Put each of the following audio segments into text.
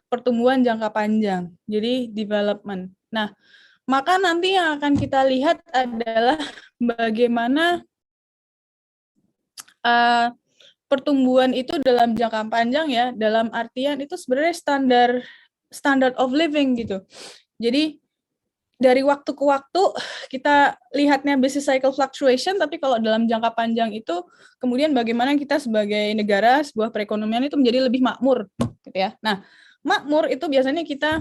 pertumbuhan jangka panjang, jadi development. Nah, maka nanti yang akan kita lihat adalah bagaimana pertumbuhan itu dalam jangka panjang ya, dalam artian itu sebenarnya standard of living gitu. Jadi dari waktu ke waktu kita lihatnya business cycle fluctuation, tapi kalau dalam jangka panjang itu kemudian bagaimana kita sebagai negara, sebuah perekonomian itu menjadi lebih makmur gitu ya. Nah, makmur itu biasanya kita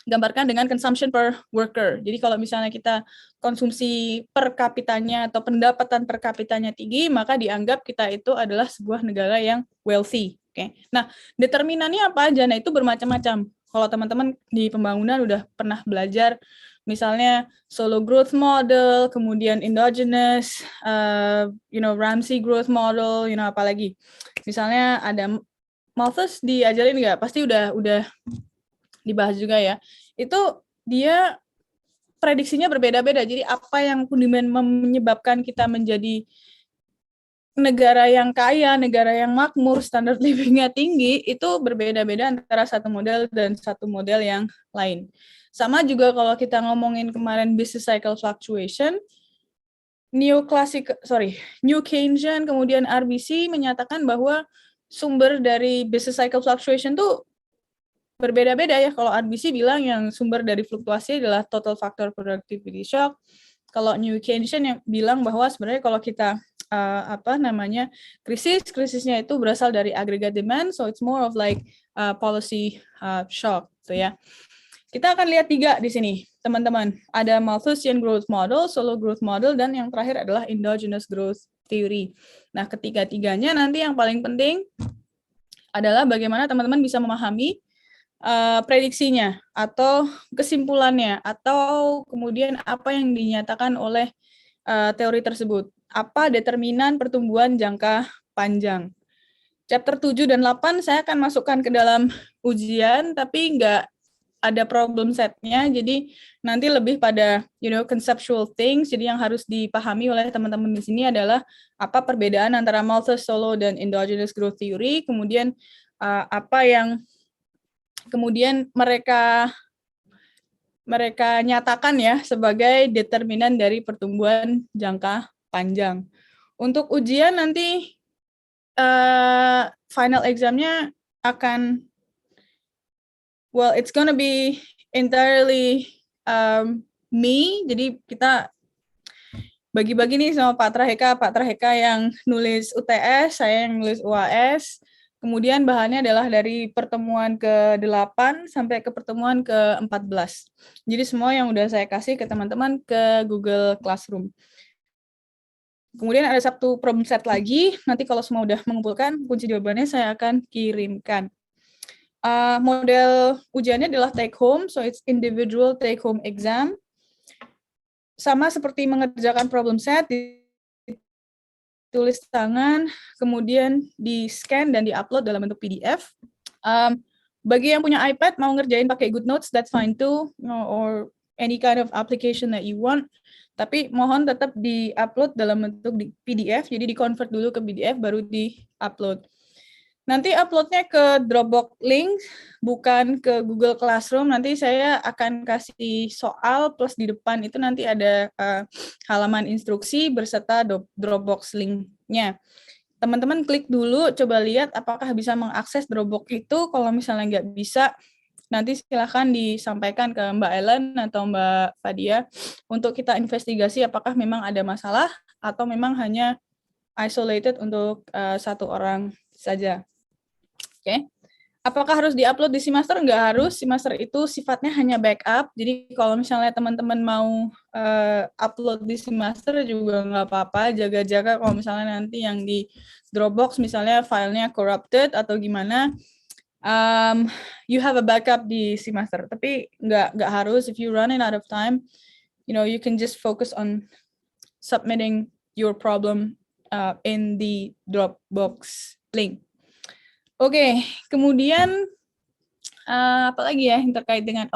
gambarkan dengan consumption per worker. Jadi kalau misalnya kita konsumsi per kapitanya atau pendapatan per kapitanya tinggi, maka dianggap kita itu adalah sebuah negara yang wealthy. Oke. Nah, determinannya apa aja? Nah, itu bermacam-macam. Kalau teman-teman di pembangunan udah pernah belajar, misalnya solo growth model, kemudian endogenous, Ramsey growth model, apalagi. Misalnya ada Malthus diajarin nggak? Pasti udah dibahas juga ya. Itu dia prediksinya berbeda-beda. Jadi apa yang kemudian menyebabkan kita menjadi negara yang kaya, negara yang makmur, standar living-nya tinggi, itu berbeda-beda antara satu model dan satu model yang lain. Sama juga kalau kita ngomongin kemarin business cycle fluctuation, New Keynesian, kemudian RBC menyatakan bahwa sumber dari business cycle fluctuation itu berbeda-beda ya. Kalau RBC bilang yang sumber dari fluktuasi adalah total factor productivity shock. Kalau New Keynesian yang bilang bahwa sebenarnya kalau kita krisisnya itu berasal dari aggregate demand, so it's more of like policy shock, gitu ya. Kita akan lihat 3 di sini, teman-teman. Ada Malthusian growth model, solo growth model, dan yang terakhir adalah endogenous growth theory. Nah, ketiga-tiganya nanti yang paling penting adalah bagaimana teman-teman bisa memahami prediksinya atau kesimpulannya atau kemudian apa yang dinyatakan oleh teori tersebut. Apa determinan pertumbuhan jangka panjang. Chapter 7 dan 8 saya akan masukkan ke dalam ujian, tapi nggak ada problem setnya, jadi nanti lebih pada conceptual things. Jadi yang harus dipahami oleh teman-teman di sini adalah apa perbedaan antara Malthus, Solow, dan endogenous growth theory, kemudian apa yang kemudian mereka nyatakan ya sebagai determinan dari pertumbuhan jangka panjang. Untuk ujian nanti final examnya akan it's gonna be entirely me. Jadi kita bagi-bagi nih sama Pak Traheka yang nulis UTS, saya yang nulis UAS. Kemudian bahannya adalah dari pertemuan ke-8 sampai ke pertemuan ke-14. Jadi semua yang udah saya kasih ke teman-teman ke Google Classroom. Kemudian ada satu problem set lagi, nanti kalau semua udah mengumpulkan, kunci jawabannya saya akan kirimkan. Model ujiannya adalah take home, so it's individual take home exam. Sama seperti mengerjakan problem set, tulis tangan, kemudian di-scan dan di-upload dalam bentuk PDF. Bagi yang punya iPad, mau ngerjain pakai GoodNotes, that's fine too, or any kind of application that you want. Tapi mohon tetap di-upload dalam bentuk PDF, jadi di-convert dulu ke PDF, baru di-upload. Nanti uploadnya ke Dropbox link, bukan ke Google Classroom. Nanti saya akan kasih soal, plus di depan itu nanti ada halaman instruksi berserta Dropbox link-nya. Teman-teman klik dulu, coba lihat apakah bisa mengakses Dropbox itu. Kalau misalnya nggak bisa, nanti silahkan disampaikan ke Mbak Ellen atau Mbak Fadia untuk kita investigasi apakah memang ada masalah atau memang hanya isolated untuk satu orang saja. Oke. Apakah harus diupload di Seamaster? Nggak harus. Seamaster itu sifatnya hanya backup. Jadi kalau misalnya teman-teman mau upload di Seamaster juga nggak apa-apa. Jaga-jaga kalau misalnya nanti yang di Dropbox misalnya filenya corrupted atau gimana, you have a backup di Seamaster. Tapi nggak harus. If you running out of time, you can just focus on submitting your problem in the Dropbox link. Oke, kemudian apa lagi ya yang terkait dengan,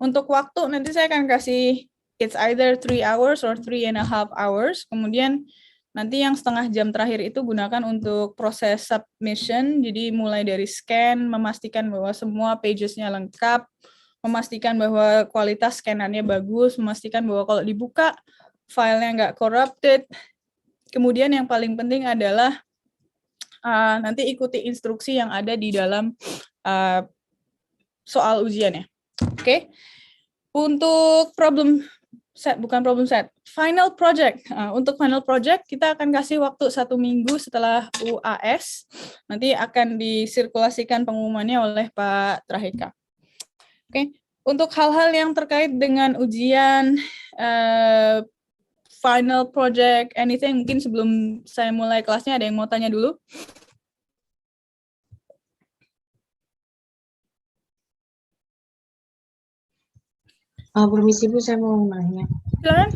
untuk waktu nanti saya akan kasih it's either 3 hours or 3.5 hours. Kemudian Nanti yang setengah jam terakhir itu gunakan untuk proses submission, jadi mulai dari scan, memastikan bahwa semua pages-nya lengkap, memastikan bahwa kualitas scanannya bagus, memastikan bahwa kalau dibuka filenya nggak corrupted. Kemudian yang paling penting adalah nanti ikuti instruksi yang ada di dalam soal ujiannya. Oke. Untuk final project. Untuk final project kita akan kasih waktu 1 minggu setelah UAS. Nanti akan disirkulasikan pengumumannya oleh Pak Trahika. Oke. Untuk hal-hal yang terkait dengan ujian, final project, anything, mungkin sebelum saya mulai kelasnya ada yang mau tanya dulu? Permisi Bu, saya mau nanya. Silakan.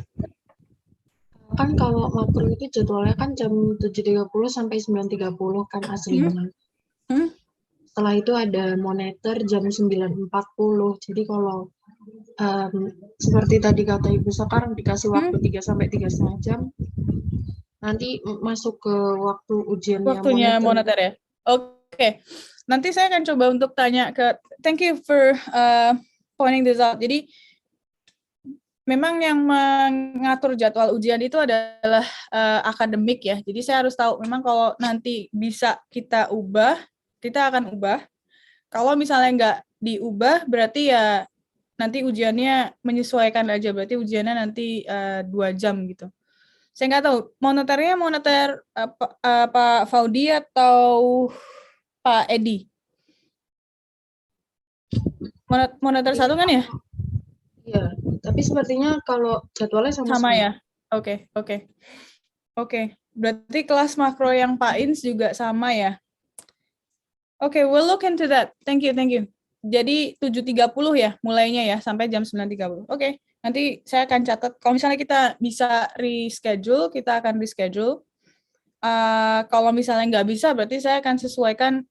Kan kalau makro itu jadwalnya kan jam 7.30 sampai 9.30 kan aslinya. Setelah itu ada monitor jam 9.40. Jadi kalau seperti tadi kata Ibu Sekar dikasih waktu 3 sampai 3,5 jam, nanti masuk ke waktu ujiannya waktunya monitor ya. Oke. Nanti saya akan coba untuk tanya ke, thank you for pointing this out. Jadi memang yang mengatur jadwal ujian itu adalah akademik ya. Jadi saya harus tahu memang kalau nanti bisa kita ubah, kita akan ubah. Kalau misalnya nggak diubah, berarti ya nanti ujiannya menyesuaikan aja. Berarti ujiannya nanti 2 jam gitu. Saya nggak tahu, monitornya monitor Pak Faudi atau Pak Edi? Monitor satu kan ya? Iya, tapi sepertinya kalau jadwalnya sama ya? Oke. Berarti kelas makro yang Pak Ins juga sama ya? Oke, we'll look into that. Thank you. Jadi 7.30 ya mulainya ya sampai jam 9.30. Oke, nanti saya akan catat. Kalau misalnya kita bisa reschedule, kita akan reschedule. Kalau misalnya nggak bisa, berarti saya akan sesuaikan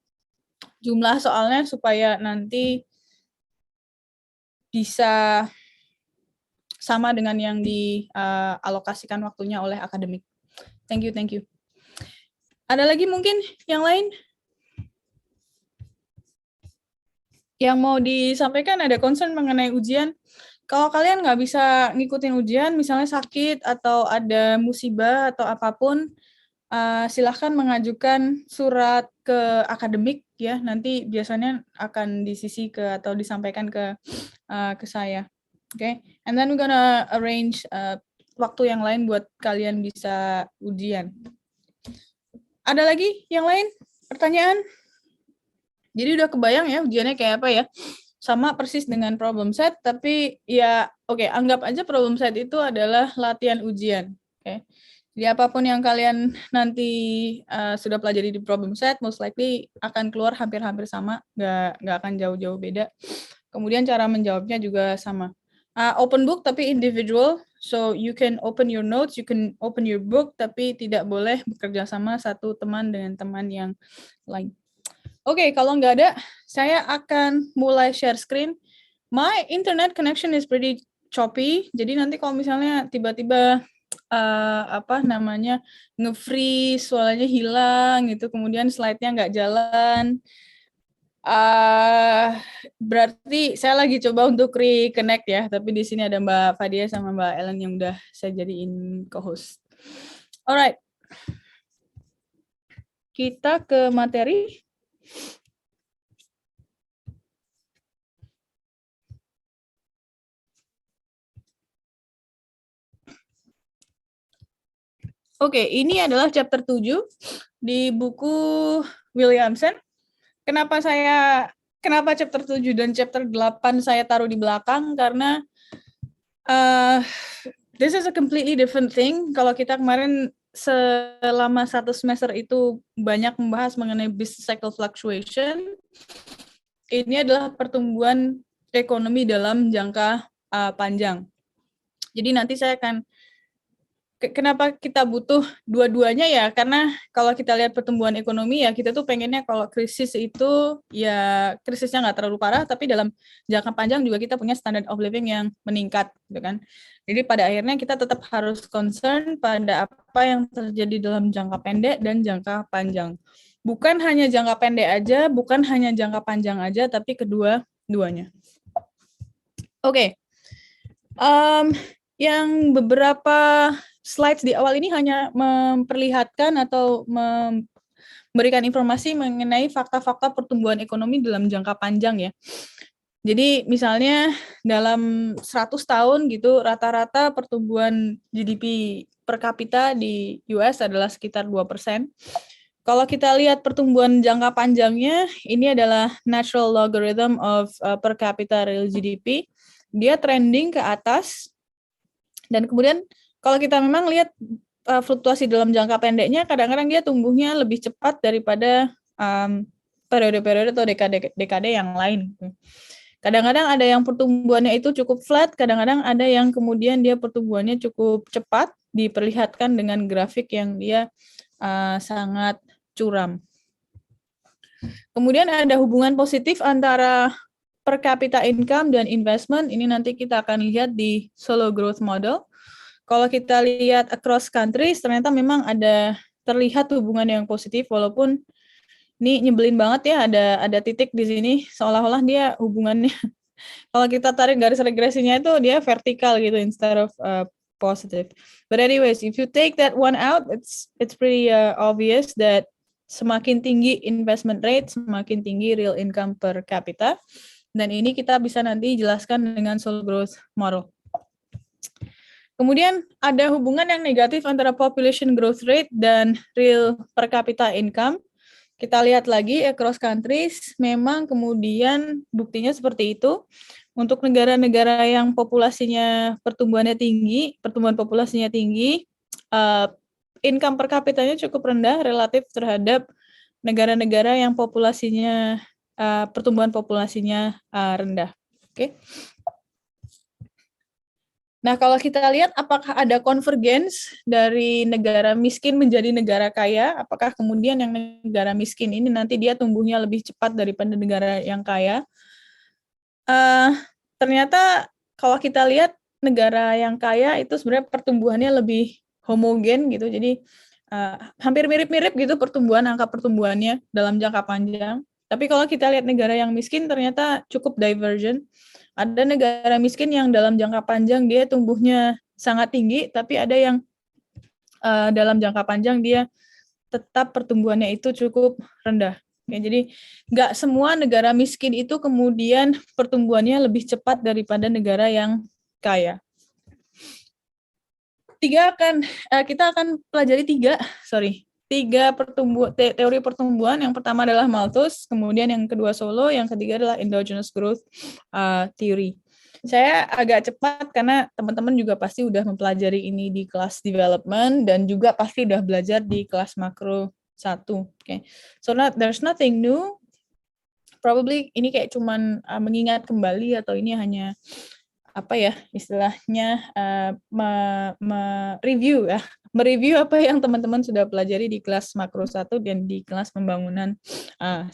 jumlah soalnya supaya nanti bisa sama dengan yang dialokasikan waktunya oleh akademik. Thank you. Ada lagi mungkin yang lain? Yang mau disampaikan ada concern mengenai ujian. Kalau kalian nggak bisa ngikutin ujian, misalnya sakit atau ada musibah atau apapun, silahkan mengajukan surat ke akademik ya. Nanti biasanya akan disisi ke atau disampaikan ke saya. Oke, and then we're gonna arrange waktu yang lain buat kalian bisa ujian. Ada lagi yang lain? Pertanyaan? Jadi udah kebayang ya ujiannya kayak apa ya? Sama persis dengan problem set, tapi ya oke, anggap aja problem set itu adalah latihan ujian. Oke. Jadi apapun yang kalian nanti sudah pelajari di problem set, most likely akan keluar hampir-hampir sama, nggak akan jauh-jauh beda. Kemudian cara menjawabnya juga sama. Open book tapi individual, so you can open your notes, you can open your book, tapi tidak boleh bekerja sama satu teman dengan teman yang lain. Oke, kalau nggak ada, saya akan mulai share screen. My internet connection is pretty choppy, jadi nanti kalau misalnya tiba-tiba nge-freeze, suaranya hilang gitu, kemudian slide-nya nggak jalan, berarti saya lagi coba untuk reconnect ya, tapi di sini ada Mbak Fadia sama Mbak Ellen yang udah saya jadiin co-host. Alright, kita ke materi. Oke, ini adalah chapter 7 di buku Williamson. Kenapa chapter 7 dan chapter 8 saya taruh di belakang? Karena this is a completely different thing. Kalau kita kemarin selama 1 semester itu banyak membahas mengenai business cycle fluctuation, ini adalah pertumbuhan ekonomi dalam jangka panjang. Jadi nanti saya akan Kenapa kita butuh dua-duanya ya? Karena kalau kita lihat pertumbuhan ekonomi ya kita tuh pengennya kalau krisis itu ya krisisnya nggak terlalu parah, tapi dalam jangka panjang juga kita punya standard of living yang meningkat, gitu kan? Jadi pada akhirnya kita tetap harus concern pada apa yang terjadi dalam jangka pendek dan jangka panjang. Bukan hanya jangka pendek aja, bukan hanya jangka panjang aja, tapi kedua-duanya. Oke. Yang beberapa slides di awal ini hanya memperlihatkan atau memberikan informasi mengenai fakta-fakta pertumbuhan ekonomi dalam jangka panjang ya. Jadi misalnya dalam 100 tahun gitu rata-rata pertumbuhan GDP per kapita di US adalah sekitar 2%. Kalau kita lihat pertumbuhan jangka panjangnya, ini adalah natural logarithm of per capita real GDP. Dia trending ke atas. Dan kemudian kalau kita memang lihat fluktuasi dalam jangka pendeknya, kadang-kadang dia tumbuhnya lebih cepat daripada periode-periode atau dekade yang lain. Kadang-kadang ada yang pertumbuhannya itu cukup flat, kadang-kadang ada yang kemudian dia pertumbuhannya cukup cepat, diperlihatkan dengan grafik yang dia sangat curam. Kemudian ada hubungan positif antara per capita income dan investment. Ini nanti kita akan lihat di Solo Growth Model. Kalau kita lihat across countries, ternyata memang ada terlihat hubungan yang positif, walaupun ini nyebelin banget ya, ada titik di sini, seolah-olah dia hubungannya, kalau kita tarik garis regresinya itu dia vertikal gitu, instead of positive. But anyways, if you take that one out, it's pretty obvious that semakin tinggi investment rate, semakin tinggi real income per capita. Dan ini kita bisa nanti jelaskan dengan Solo Growth Model. Kemudian ada hubungan yang negatif antara population growth rate dan real per capita income. Kita lihat lagi across countries, memang kemudian buktinya seperti itu. Untuk negara-negara yang populasinya pertumbuhan populasinya tinggi, income per kapitanya cukup rendah relatif terhadap negara-negara yang populasinya pertumbuhan populasinya rendah. Oke. Nah, kalau kita lihat apakah ada convergence dari negara miskin menjadi negara kaya, apakah kemudian yang negara miskin ini nanti dia tumbuhnya lebih cepat daripada negara yang kaya? Ternyata kalau kita lihat negara yang kaya itu sebenarnya pertumbuhannya lebih homogen gitu, jadi hampir mirip-mirip gitu angka pertumbuhannya dalam jangka panjang. Tapi kalau kita lihat negara yang miskin ternyata cukup divergent. Ada negara miskin yang dalam jangka panjang dia tumbuhnya sangat tinggi, tapi ada yang dalam jangka panjang dia tetap pertumbuhannya itu cukup rendah. Oke, jadi nggak semua negara miskin itu kemudian pertumbuhannya lebih cepat daripada negara yang kaya. Kita akan pelajari tiga teori pertumbuhan. Yang pertama adalah Malthus, kemudian yang kedua Solo, yang ketiga adalah endogenous growth theory. Saya agak cepat karena teman-teman juga pasti udah mempelajari ini di kelas development dan juga pasti udah belajar di kelas makro 1. Okay. So there's nothing new. Probably ini kayak cuman mengingat kembali atau ini hanya apa ya istilahnya mereview apa yang teman-teman sudah pelajari di kelas makro 1 dan di kelas pembangunan 1.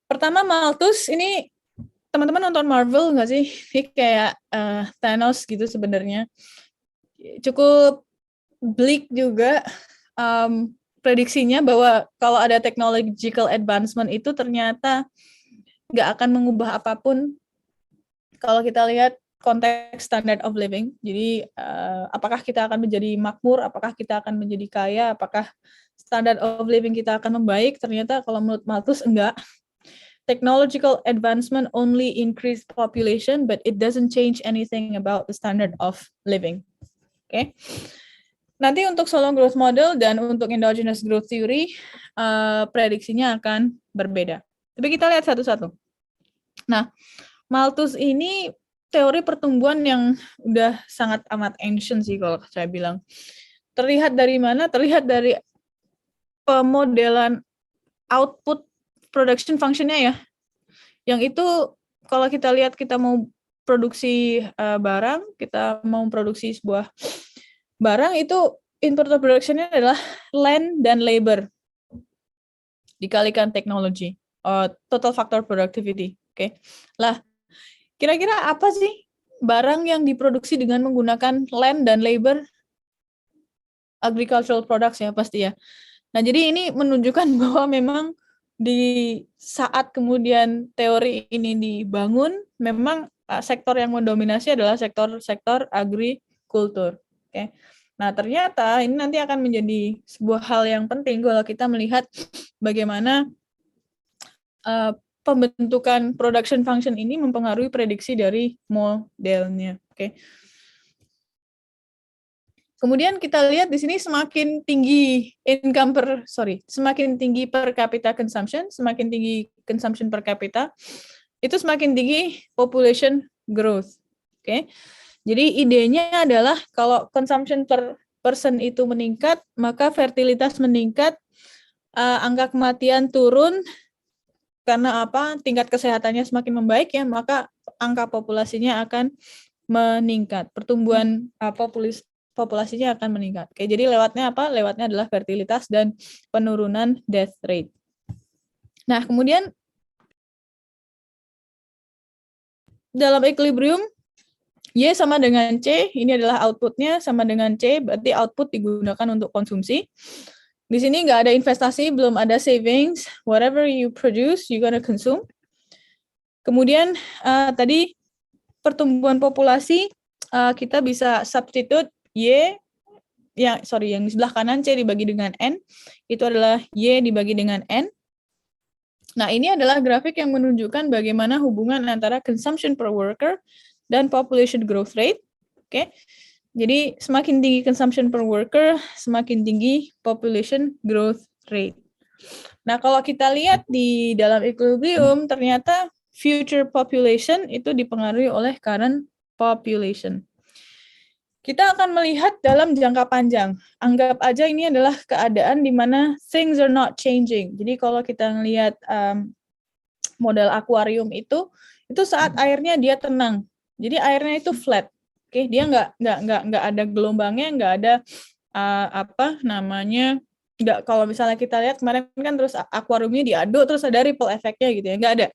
Pertama Malthus, ini teman-teman nonton Marvel nggak sih? Ini kayak Thanos gitu sebenarnya. Cukup bleak juga prediksinya bahwa kalau ada technological advancement itu ternyata nggak akan mengubah apapun kalau kita lihat konteks standard of living. Jadi apakah kita akan menjadi makmur, apakah kita akan menjadi kaya, apakah standard of living kita akan membaik? Ternyata kalau menurut Malthus enggak. Technological advancement only increase population, but it doesn't change anything about the standard of living. Oke. Nanti untuk Solo Growth Model dan untuk endogenous growth theory, prediksinya akan berbeda. Tapi kita lihat satu-satu. Nah, Malthus ini teori pertumbuhan yang udah sangat amat ancient sih kalau saya bilang. Terlihat dari mana? Terlihat dari pemodelan output production function-nya ya. Yang itu kalau kita lihat kita mau produksi barang, kita mau produksi sebuah barang itu input of production-nya adalah land dan labor dikalikan teknologi, total factor productivity. Oke. Lah, kira-kira apa sih barang yang diproduksi dengan menggunakan land dan labor? Agricultural products ya pasti ya. Nah, jadi ini menunjukkan bahwa memang di saat kemudian teori ini dibangun, memang sektor yang mendominasi adalah sektor agrikultur. Oke. Nah, ternyata ini nanti akan menjadi sebuah hal yang penting kalau kita melihat bagaimana pembentukan production function ini mempengaruhi prediksi dari modelnya. Oke. Kemudian kita lihat di sini semakin tinggi semakin tinggi per capita consumption, semakin tinggi consumption per capita, itu semakin tinggi population growth. Oke. Jadi idenya adalah kalau consumption per person itu meningkat, maka fertilitas meningkat, angka kematian turun, karena apa? Tingkat kesehatannya semakin membaik ya, maka angka populasinya akan meningkat. Pertumbuhan populasinya akan meningkat. Oke, jadi lewatnya apa? Lewatnya adalah fertilitas dan penurunan death rate. Nah, kemudian dalam equilibrium, Y sama dengan C, ini adalah outputnya sama dengan C, berarti output digunakan untuk konsumsi. Di sini nggak ada investasi, belum ada savings, whatever you produce, you gonna consume. Kemudian tadi pertumbuhan populasi, kita bisa substitute Y, yang di sebelah kanan C dibagi dengan N, itu adalah Y dibagi dengan N. Nah, ini adalah grafik yang menunjukkan bagaimana hubungan antara consumption per worker dan population growth rate. Oke. Jadi semakin tinggi consumption per worker, semakin tinggi population growth rate. Nah, kalau kita lihat di dalam equilibrium, ternyata future population itu dipengaruhi oleh current population. Kita akan melihat dalam jangka panjang. Anggap aja ini adalah keadaan di mana things are not changing. Jadi kalau kita melihat model akuarium itu saat airnya dia tenang. Jadi airnya itu flat. Oke, dia nggak ada gelombangnya, nggak ada nggak, kalau misalnya kita lihat kemarin kan terus akuariumnya diaduk terus ada ripple efeknya gitu ya, nggak ada.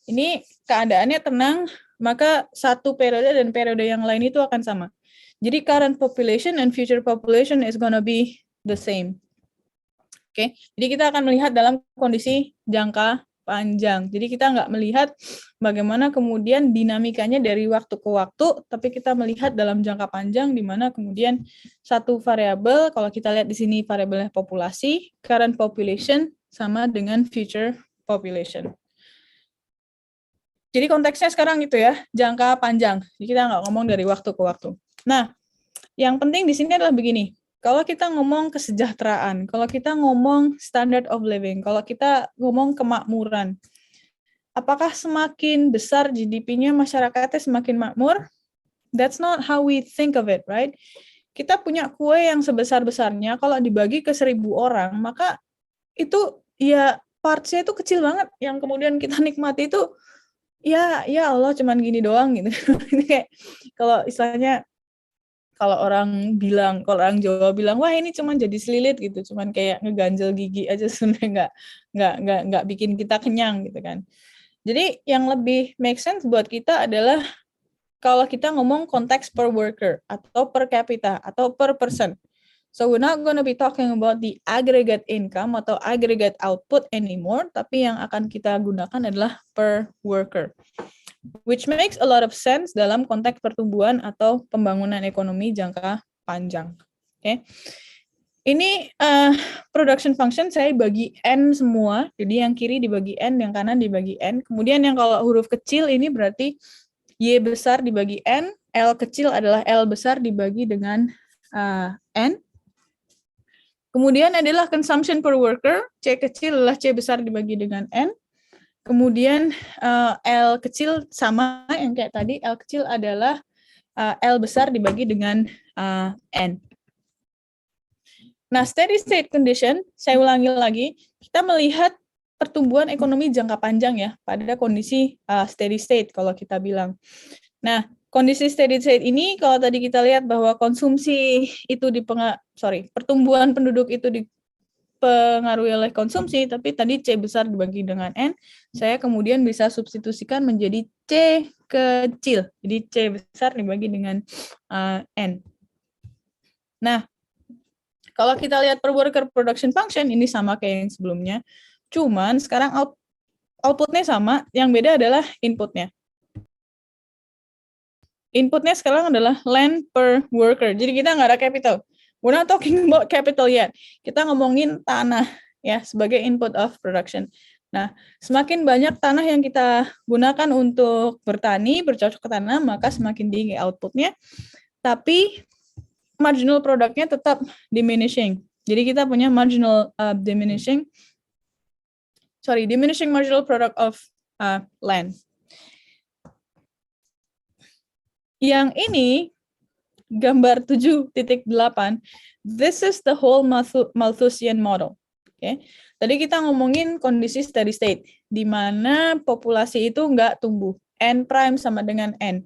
Ini keadaannya tenang, maka satu periode dan periode yang lain itu akan sama. Jadi current population and future population is gonna be the same. Oke, jadi kita akan melihat dalam kondisi jangka panjang. Jadi kita nggak melihat bagaimana kemudian dinamikanya dari waktu ke waktu, tapi kita melihat dalam jangka panjang di mana kemudian satu variabel, kalau kita lihat di sini variabelnya populasi, current population sama dengan future population. Jadi konteksnya sekarang itu ya, jangka panjang. Jadi kita nggak ngomong dari waktu ke waktu. Nah, yang penting di sini adalah begini. Kalau kita ngomong kesejahteraan, kalau kita ngomong standard of living, kalau kita ngomong kemakmuran, apakah semakin besar GDP-nya masyarakatnya semakin makmur? That's not how we think of it, right? Kita punya kue yang sebesar-besarnya, kalau dibagi ke 1.000 orang, maka itu ya parts-nya itu kecil banget. Yang kemudian kita nikmati itu, ya Allah cuman gini doang gitu. Ini kayak kalau istilahnya, kalau orang Jawa bilang, wah ini cuma jadi selilit gitu, cuman kayak ngeganjel gigi aja, sebenarnya nggak bikin kita kenyang gitu kan. Jadi yang lebih make sense buat kita adalah kalau kita ngomong konteks per worker atau per capita atau per person. So we're not gonna be talking about the aggregate income atau aggregate output anymore, tapi yang akan kita gunakan adalah per worker. Which makes a lot of sense dalam konteks pertumbuhan atau pembangunan ekonomi jangka panjang. Oke. Ini production function saya bagi N semua, jadi yang kiri dibagi N, yang kanan dibagi N. Kemudian yang kalau huruf kecil ini berarti Y besar dibagi N, L kecil adalah L besar dibagi dengan N. Kemudian adalah consumption per worker, C kecil adalah C besar dibagi dengan N. Kemudian L kecil sama yang kayak tadi, L kecil adalah L besar dibagi dengan N. Nah, steady state condition, saya ulangi lagi, kita melihat pertumbuhan ekonomi jangka panjang ya, pada kondisi steady state kalau kita bilang. Nah, kondisi steady state ini kalau tadi kita lihat bahwa konsumsi itu pertumbuhan penduduk itu dipengaruhi oleh konsumsi, tapi tadi C besar dibagi dengan N, saya kemudian bisa substitusikan menjadi C kecil. Jadi C besar dibagi dengan N. Nah, kalau kita lihat per worker production function, ini sama kayak yang sebelumnya, cuman sekarang outputnya sama, yang beda adalah inputnya. Inputnya sekarang adalah land per worker. Jadi kita nggak ada capital. We're not talking about capital yet. Kita ngomongin tanah ya sebagai input of production. Nah, semakin banyak tanah yang kita gunakan untuk bertani, bercocok tanam, maka semakin tinggi outputnya. Tapi marginal produknya tetap diminishing. Jadi kita punya marginal diminishing marginal product of land. Yang ini gambar 7.8, this is the whole Malthusian model. Okay. Tadi kita ngomongin kondisi steady state, di mana populasi itu nggak tumbuh. N prime sama dengan N.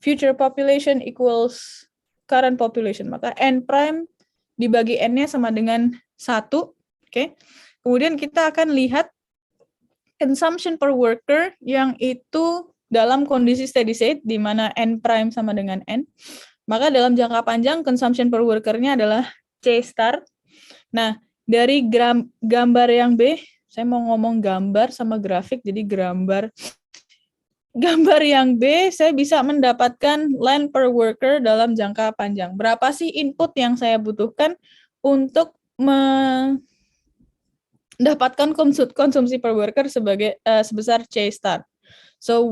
Future population equals current population. Maka N prime dibagi N-nya sama dengan 1. Okay. Kemudian kita akan lihat consumption per worker yang itu dalam kondisi steady state, di mana N prime sama dengan N, maka dalam jangka panjang consumption per worker-nya adalah C star. Nah, dari gambar yang B, saya mau ngomong gambar sama grafik, jadi gambar yang B, saya bisa mendapatkan land per worker dalam jangka panjang. Berapa sih input yang saya butuhkan untuk mendapatkan konsumsi per worker sebesar C star. So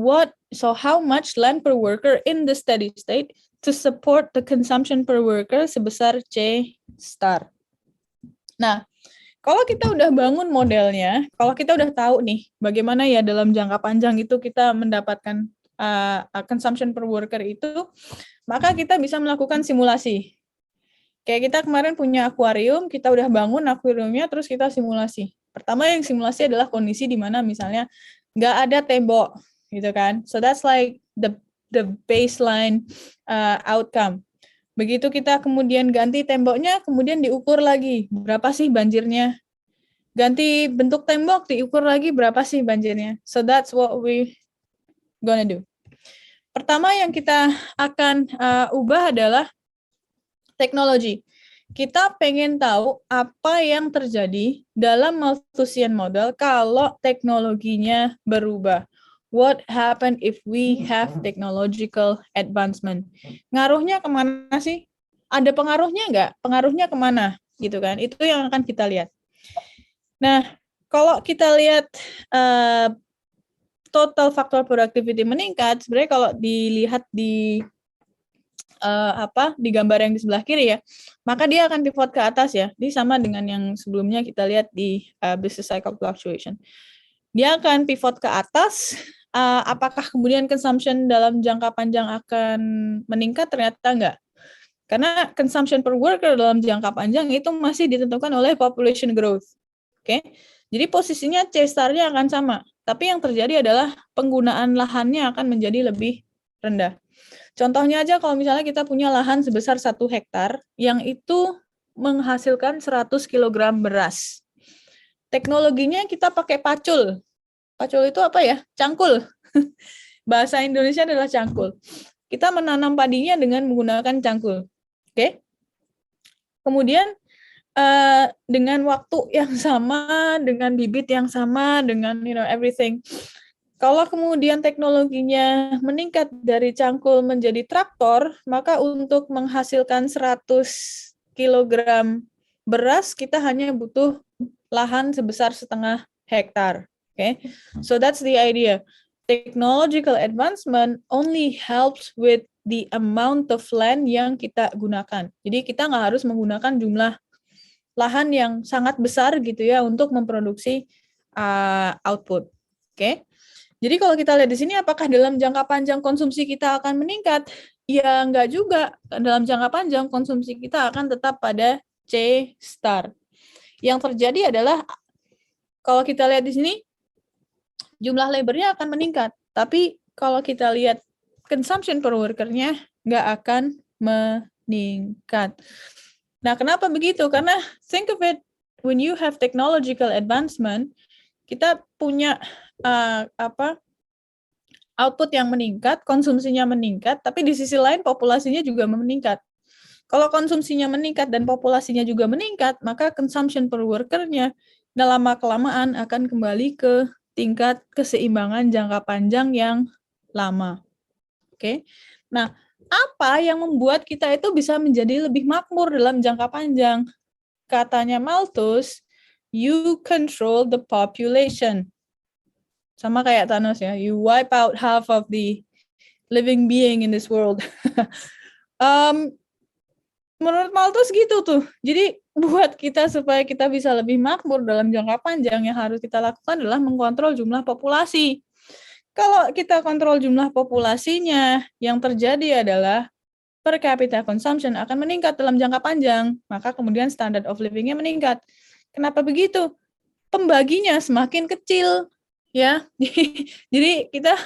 how much land per worker in the steady state to support the consumption per worker sebesar C star. Nah, kalau kita udah bangun modelnya, kalau kita udah tahu nih bagaimana ya dalam jangka panjang itu kita mendapatkan consumption per worker itu, maka kita bisa melakukan simulasi. Kayak kita kemarin punya akuarium, kita udah bangun akuariumnya, terus kita simulasi. Pertama yang simulasi adalah kondisi di mana misalnya nggak ada tembok, gitu kan. So that's like the baseline outcome. Begitu kita kemudian ganti temboknya, kemudian diukur lagi berapa sih banjirnya. Ganti bentuk tembok, diukur lagi berapa sih banjirnya. So that's what we gonna do. Pertama yang kita akan ubah adalah teknologi. Kita pengen tahu apa yang terjadi dalam Malthusian model kalau teknologinya berubah. What happen if we have technological advancement? Ngaruhnya kemana sih? Ada pengaruhnya nggak? Pengaruhnya kemana? Gitu kan? Itu yang akan kita lihat. Nah, kalau kita lihat total factor productivity meningkat, sebenarnya kalau dilihat di di gambar yang di sebelah kiri ya, maka dia akan pivot ke atas ya. Ini sama dengan yang sebelumnya kita lihat di business cycle fluctuation. Dia akan pivot ke atas. Apakah kemudian consumption dalam jangka panjang akan meningkat? Ternyata enggak. Karena consumption per worker dalam jangka panjang itu masih ditentukan oleh population growth. Oke. Jadi posisinya C star-nya akan sama. Tapi yang terjadi adalah penggunaan lahannya akan menjadi lebih rendah. Contohnya aja kalau misalnya kita punya lahan sebesar 1 hektar yang itu menghasilkan 100 kg beras. Teknologinya kita pakai pacul. Pacul itu apa ya? Cangkul. Bahasa Indonesia adalah cangkul. Kita menanam padinya dengan menggunakan cangkul. Oke? Kemudian dengan waktu yang sama, dengan bibit yang sama, dengan everything. Kalau kemudian teknologinya meningkat dari cangkul menjadi traktor, maka untuk menghasilkan 100 kg beras, kita hanya butuh lahan sebesar 0,5 hektar. Okay? So that's the idea. Technological advancement only helps with the amount of land yang kita gunakan. Jadi kita nggak harus menggunakan jumlah lahan yang sangat besar gitu ya untuk memproduksi output. Okay? Jadi kalau kita lihat di sini, apakah dalam jangka panjang konsumsi kita akan meningkat? Ya enggak juga. Dalam jangka panjang konsumsi kita akan tetap pada C star. Yang terjadi adalah kalau kita lihat di sini, jumlah labornya akan meningkat. Tapi kalau kita lihat consumption per worker-nya nggak akan meningkat. Nah, kenapa begitu? Karena think of it, when you have technological advancement, kita punya output yang meningkat, konsumsinya meningkat, tapi di sisi lain populasinya juga meningkat. Kalau konsumsinya meningkat dan populasinya juga meningkat, maka consumption per worker-nya lama-kelamaan akan kembali ke tingkat keseimbangan jangka panjang yang lama. Oke. Nah, apa yang membuat kita itu bisa menjadi lebih makmur dalam jangka panjang? Katanya Malthus, you control the population. Sama kayak Thanos ya, you wipe out half of the living being in this world. Menurut Malthus gitu tuh. Jadi buat kita supaya kita bisa lebih makmur dalam jangka panjang, yang harus kita lakukan adalah mengkontrol jumlah populasi. Kalau kita kontrol jumlah populasinya, yang terjadi adalah per capita consumption akan meningkat dalam jangka panjang, maka kemudian standard of living-nya meningkat. Kenapa begitu? Pembaginya semakin kecil, ya. Jadi kita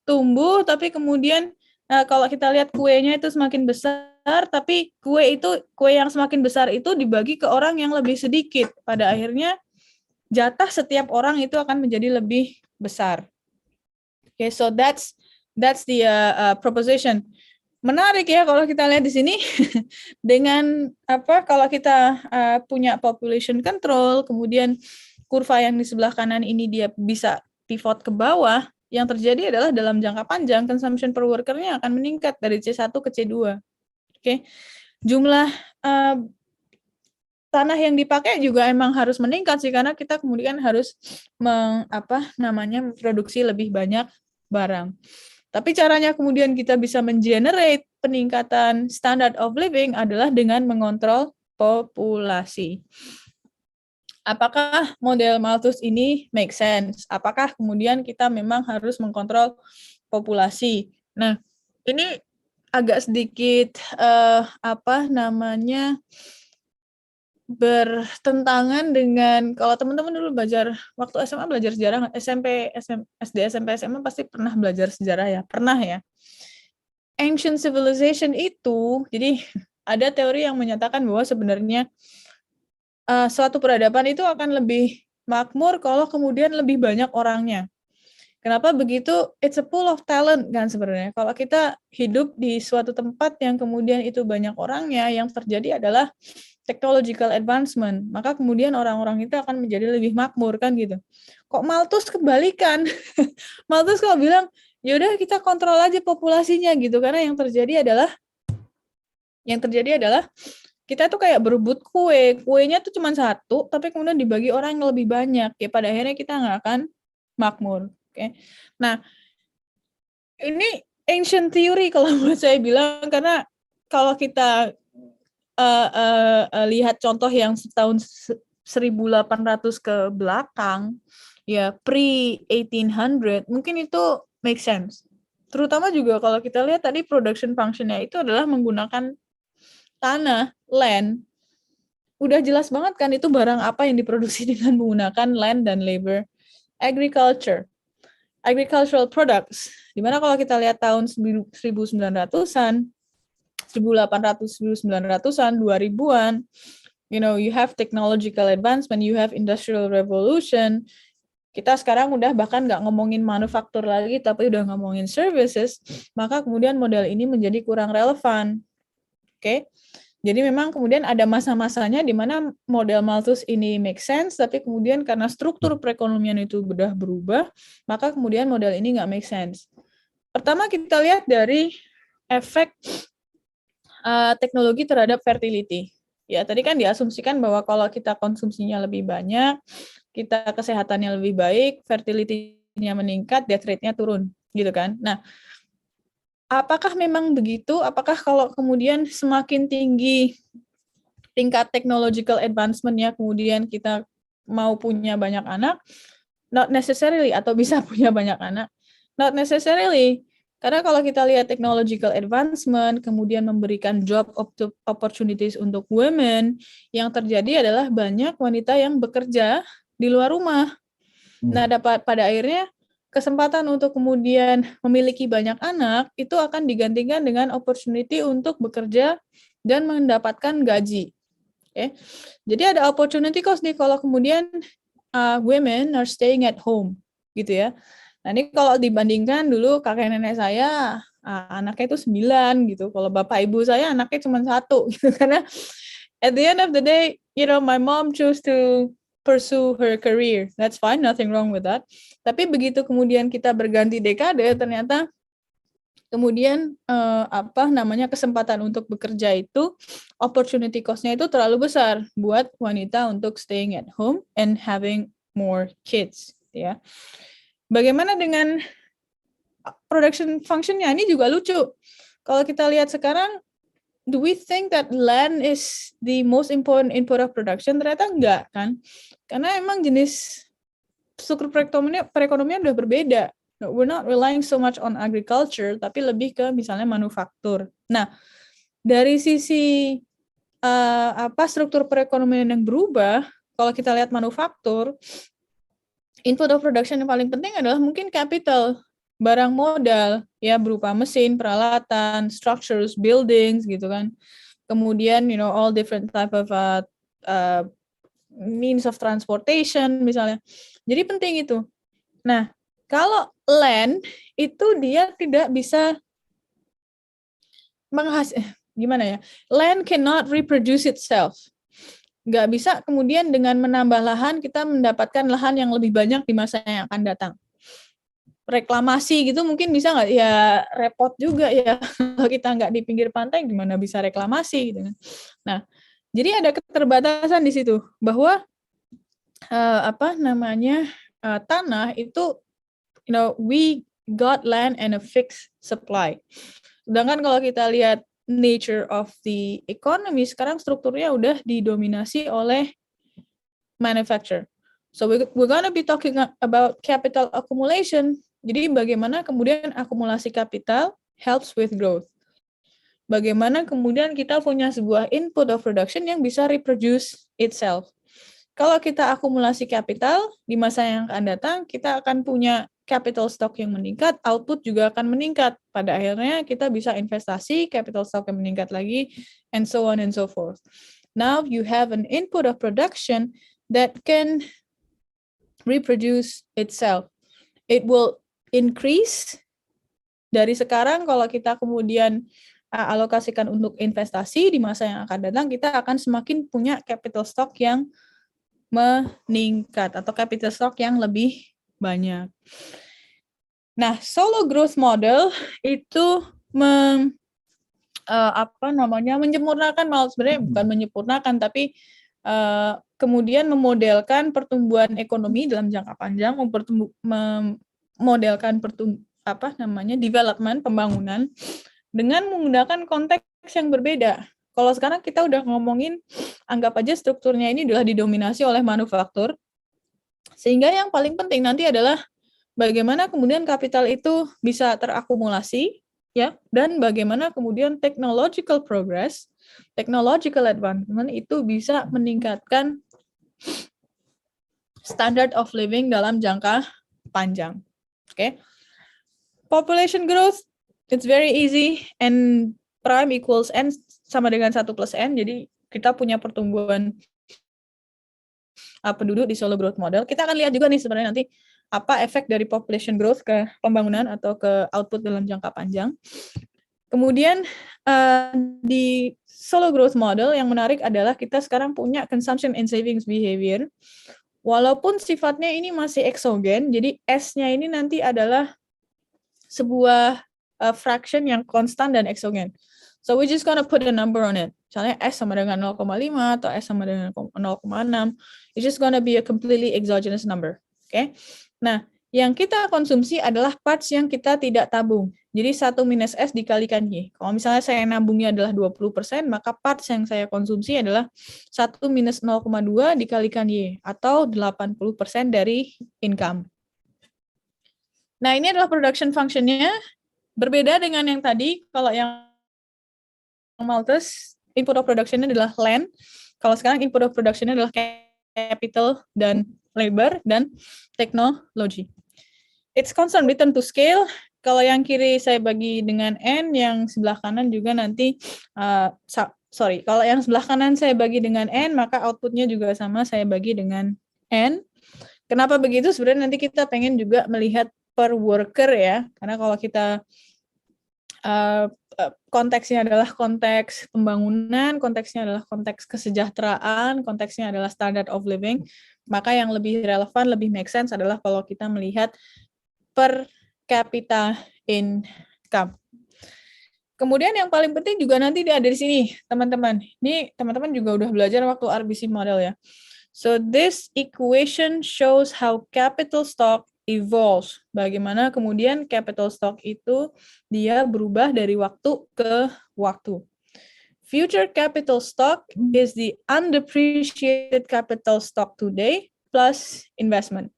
tumbuh, tapi kemudian kalau kita lihat kuenya itu semakin besar, tapi kue yang semakin besar itu dibagi ke orang yang lebih sedikit. Pada akhirnya jatah setiap orang itu akan menjadi lebih besar. Okay, so that's the proposition. Menarik ya kalau kita lihat di sini dengan kalau kita punya population control, kemudian kurva yang di sebelah kanan ini dia bisa pivot ke bawah, yang terjadi adalah dalam jangka panjang consumption per worker-nya akan meningkat dari C1 ke C2. Oke. Jumlah tanah yang dipakai juga emang harus meningkat sih, karena kita kemudian harus memproduksi lebih banyak barang. Tapi caranya kemudian kita bisa mengenerate peningkatan standard of living adalah dengan mengontrol populasi. Apakah model Malthus ini make sense? Apakah kemudian kita memang harus mengkontrol populasi? Nah, ini agak sedikit bertentangan dengan, kalau teman-teman dulu belajar waktu SMA belajar sejarah, SD, SMP, SMA pasti pernah belajar sejarah ya, pernah ya. Ancient civilization itu, jadi ada teori yang menyatakan bahwa sebenarnya suatu peradaban itu akan lebih makmur kalau kemudian lebih banyak orangnya. Kenapa begitu? It's a pool of talent kan sebenarnya. Kalau kita hidup di suatu tempat yang kemudian itu banyak orangnya, yang terjadi adalah technological advancement, maka kemudian orang-orang itu akan menjadi lebih makmur kan gitu. Kok Malthus kebalikan? Malthus kalau bilang, yaudah kita kontrol aja populasinya gitu, karena yang terjadi adalah kita tuh kayak berebut kuenya tuh cuma satu, tapi kemudian dibagi orang yang lebih banyak, ya pada akhirnya kita nggak akan makmur. Oke. Nah, ini ancient theory kalau buat saya bilang, karena kalau kita lihat contoh yang tahun 1800 ke belakang, ya pre-1800, mungkin itu make sense. Terutama juga kalau kita lihat tadi production function-nya itu adalah menggunakan tanah, land. Udah jelas banget kan itu barang apa yang diproduksi dengan menggunakan land dan labor. Agricultural products. Dimana kalau kita lihat tahun 1900-an, 1800-1900-an, 2000-an, you have technological advancement, you have industrial revolution. Kita sekarang udah bahkan nggak ngomongin manufaktur lagi, tapi udah ngomongin services, maka kemudian model ini menjadi kurang relevan. Oke? Jadi memang kemudian ada masa-masanya di mana model Malthus ini make sense, tapi kemudian karena struktur perekonomian itu sudah berubah, maka kemudian model ini nggak make sense. Pertama kita lihat dari efek teknologi terhadap fertility. Ya, tadi kan diasumsikan bahwa kalau kita konsumsinya lebih banyak, kita kesehatannya lebih baik, fertility-nya meningkat, death rate-nya turun, gitu kan. Nah, apakah memang begitu? Apakah kalau kemudian semakin tinggi tingkat technological advancement-nya, kemudian kita mau punya banyak anak? Not necessarily, atau bisa punya banyak anak? Not necessarily. Karena kalau kita lihat technological advancement, kemudian memberikan job opportunities untuk women, yang terjadi adalah banyak wanita yang bekerja di luar rumah. Nah, pada akhirnya kesempatan untuk kemudian memiliki banyak anak itu akan digantikan dengan opportunity untuk bekerja dan mendapatkan gaji. Okay? Jadi ada opportunity cost nih kalau kemudian women are staying at home, gitu ya. Nah ini kalau dibandingkan dulu kakek nenek saya anaknya itu 9 gitu. Kalau bapak ibu saya anaknya cuma 1 gitu. Karena at the end of the day, my mom choose to pursue her career. That's fine, nothing wrong with that. Tapi begitu kemudian kita berganti dekade, ternyata kemudian kesempatan untuk bekerja itu opportunity cost-nya itu terlalu besar buat wanita untuk staying at home and having more kids, ya. Bagaimana dengan production function-nya? Ini juga lucu. Kalau kita lihat sekarang, do we think that land is the most important input of production? Ternyata enggak, kan? Karena emang jenis struktur perekonomian udah berbeda. We're not relying so much on agriculture, tapi lebih ke misalnya manufaktur. Nah, dari sisi struktur perekonomian yang berubah, kalau kita lihat manufaktur, input of production yang paling penting adalah mungkin capital, barang modal, ya berupa mesin, peralatan, structures, buildings, gitu kan. Kemudian, all different type of means of transportation, misalnya. Jadi penting itu. Nah, kalau land itu dia tidak bisa gimana ya? Land cannot reproduce itself. Nggak bisa kemudian dengan menambah lahan kita mendapatkan lahan yang lebih banyak di masa yang akan datang. Reklamasi gitu mungkin bisa nggak? Ya repot juga ya. Kalau kita nggak di pinggir pantai gimana bisa reklamasi gitu kan. Nah, jadi ada keterbatasan di situ bahwa tanah itu we got land and a fixed supply. Sedangkan kalau kita lihat nature of the economy, sekarang strukturnya udah didominasi oleh manufacture. So we're gonna be talking about capital accumulation. Jadi bagaimana kemudian akumulasi kapital helps with growth. Bagaimana kemudian kita punya sebuah input of production yang bisa reproduce itself. Kalau kita akumulasi kapital, di masa yang akan datang, kita akan punya capital stock yang meningkat, output juga akan meningkat. Pada akhirnya kita bisa investasi, capital stock yang meningkat lagi, and so on and so forth. Now you have an input of production that can reproduce itself. It will increase dari sekarang kalau kita kemudian alokasikan untuk investasi di masa yang akan datang, kita akan semakin punya capital stock yang meningkat atau capital stock yang lebih banyak. Nah, solo growth model itu menyempurnakan, sebenarnya bukan menyempurnakan, tapi kemudian memodelkan pertumbuhan ekonomi dalam jangka panjang, memodelkan development, pembangunan dengan menggunakan konteks yang berbeda. Kalau sekarang kita udah ngomongin, anggap aja strukturnya ini adalah didominasi oleh manufaktur, sehingga yang paling penting nanti adalah bagaimana kemudian kapital itu bisa terakumulasi, ya, dan bagaimana kemudian technological progress, technological advancement itu bisa meningkatkan standard of living dalam jangka panjang. Oke. Population growth, it's very easy, and prime equals n sama dengan 1 plus n, jadi kita punya pertumbuhan penduduk di solo growth model. Kita akan lihat juga nih sebenarnya nanti apa efek dari population growth ke pembangunan atau ke output dalam jangka panjang. Kemudian di solo growth model yang menarik adalah kita sekarang punya consumption and savings behavior. Walaupun sifatnya ini masih eksogen, jadi S-nya ini nanti adalah sebuah fraction yang konstan dan eksogen. So we just gonna put a number on it. Misalnya S sama dengan 0,5 atau S sama dengan 0,6. It's just gonna be a completely exogenous number. Okay? Nah, yang kita konsumsi adalah parts yang kita tidak tabung. Jadi 1 minus S dikalikan Y. Kalau misalnya saya nabungnya adalah 20%, maka parts yang saya konsumsi adalah 1 minus 0,2 dikalikan Y, atau 80% dari income. Nah, ini adalah production function-nya. Berbeda dengan yang tadi, kalau yang Malthus, input of production-nya adalah land. Kalau sekarang input of production-nya adalah capital dan labor dan teknologi. it's constant return to scale. Kalau yang kiri saya bagi dengan N, yang sebelah kanan juga nanti, kalau yang sebelah kanan saya bagi dengan N, maka outputnya juga sama, saya bagi dengan N. Kenapa begitu? Sebenarnya nanti kita pengen juga melihat per worker ya, karena kalau kita konteksnya adalah konteks pembangunan, konteksnya adalah konteks kesejahteraan, konteksnya adalah standard of living, maka yang lebih relevan, lebih make sense adalah kalau kita melihat per capita income. Kemudian yang paling penting juga nanti ada di sini, teman-teman. Ini teman-teman juga udah belajar waktu RBC model ya. So this equation shows how capital stock evolves. Bagaimana kemudian capital stock itu dia berubah dari waktu ke waktu. Future capital stock is the undepreciated capital stock today plus investment.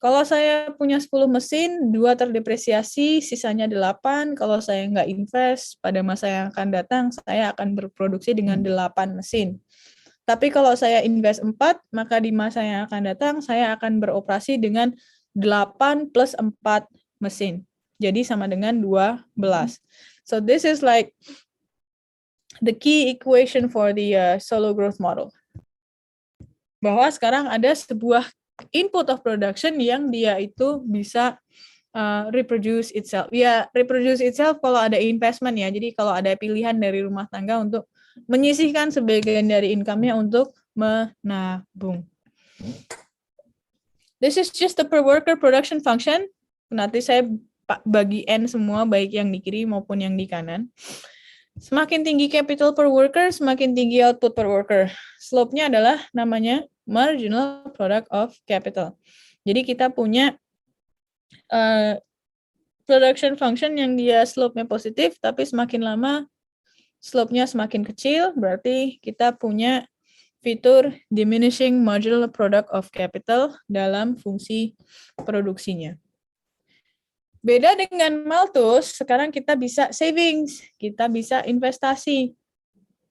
Kalau saya punya 10 mesin, 2 terdepresiasi, sisanya 8. Kalau saya nggak invest, pada masa yang akan datang, saya akan berproduksi dengan 8 mesin. Tapi kalau saya invest 4, maka di masa yang akan datang, saya akan beroperasi dengan 8 plus 4 mesin. Jadi sama dengan 12. So this is like the key equation for the solo growth model. Bahwa sekarang ada sebuah input of production yang dia itu bisa reproduce itself. Ya, reproduce itself kalau ada investment ya. Jadi kalau ada pilihan dari rumah tangga untuk menyisihkan sebagian dari income-nya untuk menabung. This is just the per worker production function. Nanti saya bagi N semua, baik yang di kiri maupun yang di kanan. Semakin tinggi capital per worker, semakin tinggi output per worker. Slope-nya adalah namanya marginal product of capital. Jadi kita punya production function yang dia slope-nya positif, tapi semakin lama slope-nya semakin kecil, berarti kita punya fitur diminishing marginal product of capital dalam fungsi produksinya. Beda dengan Malthus, sekarang kita bisa savings, kita bisa investasi.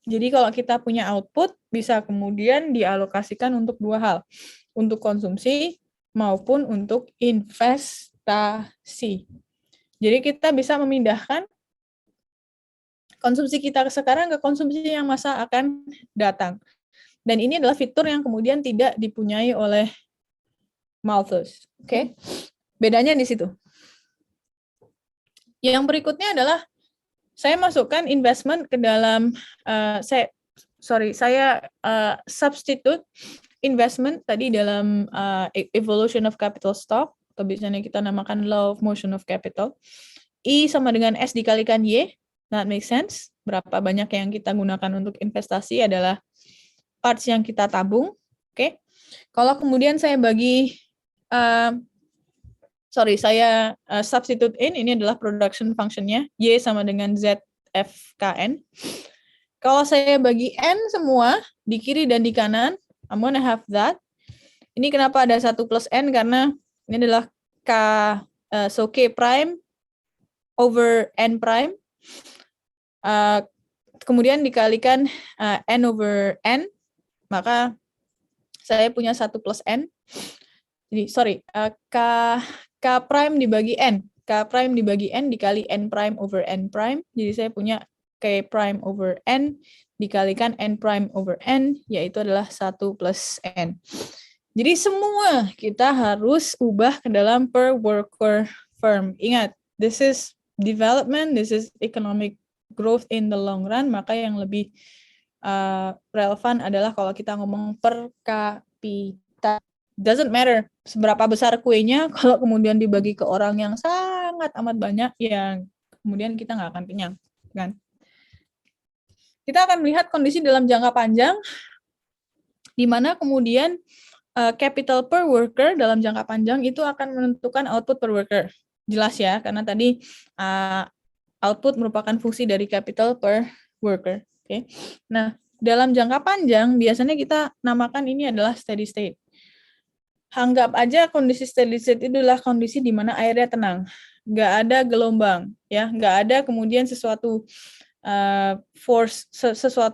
Jadi kalau kita punya output, bisa kemudian dialokasikan untuk 2 hal. Untuk konsumsi maupun untuk investasi. Jadi kita bisa memindahkan konsumsi kita sekarang ke konsumsi yang masa akan datang. Dan ini adalah fitur yang kemudian tidak dipunyai oleh Malthus. Oke? Bedanya di situ. Yang berikutnya adalah saya masukkan investment ke dalam saya substitute investment tadi dalam evolution of capital stock, atau biasanya kita namakan law of motion of capital. I sama dengan S dikalikan Y, that makes sense. Berapa banyak yang kita gunakan untuk investasi adalah parts yang kita tabung. Oke. Kalau kemudian saya bagi saya substitute in, ini adalah production function-nya, Y sama dengan ZFKN. Kalau saya bagi N semua, di kiri dan di kanan, I'm gonna have that. Ini kenapa ada 1 plus N, karena ini adalah K prime over N prime. Kemudian dikalikan N over N, maka saya punya 1 plus N. Jadi, K prime dibagi N. K prime dibagi N dikali N prime over N prime. Jadi saya punya K prime over N dikalikan N prime over N, yaitu adalah 1 plus N. Jadi semua kita harus ubah ke dalam per worker firm. Ingat, this is development, this is economic growth in the long run, maka yang lebih relevan adalah kalau kita ngomong per kapita. Doesn't matter seberapa besar kuenya, kalau kemudian dibagi ke orang yang sangat amat banyak, yang kemudian kita nggak akan kenyang, kan? Kita akan melihat kondisi dalam jangka panjang, di mana kemudian capital per worker dalam jangka panjang itu akan menentukan output per worker. Jelas ya, karena tadi output merupakan fungsi dari capital per worker. Oke. Nah, dalam jangka panjang biasanya kita namakan ini adalah steady state. Anggap aja kondisi steady state itu adalah kondisi di mana airnya tenang, nggak ada gelombang, ya, nggak ada kemudian sesuatu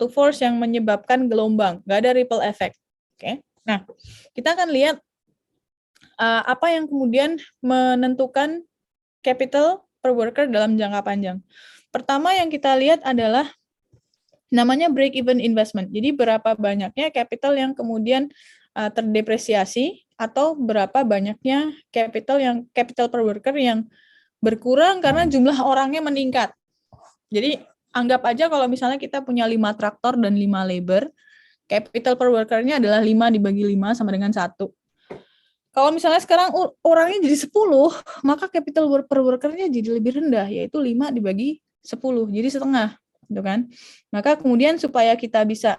force yang menyebabkan gelombang, nggak ada ripple effect. Oke. Nah, kita akan lihat apa yang kemudian menentukan capital per worker dalam jangka panjang. Pertama yang kita lihat adalah namanya break even investment. Jadi berapa banyaknya capital yang kemudian terdepresiasi atau berapa banyaknya capital per worker yang berkurang karena jumlah orangnya meningkat. Jadi anggap aja kalau misalnya kita punya 5 traktor dan 5 labor, capital per worker-nya adalah 5 dibagi 5 sama dengan 1. Kalau misalnya sekarang orangnya jadi 10, maka capital per worker-nya jadi lebih rendah, yaitu 5 dibagi 10, jadi setengah, gitu kan. Maka kemudian supaya kita bisa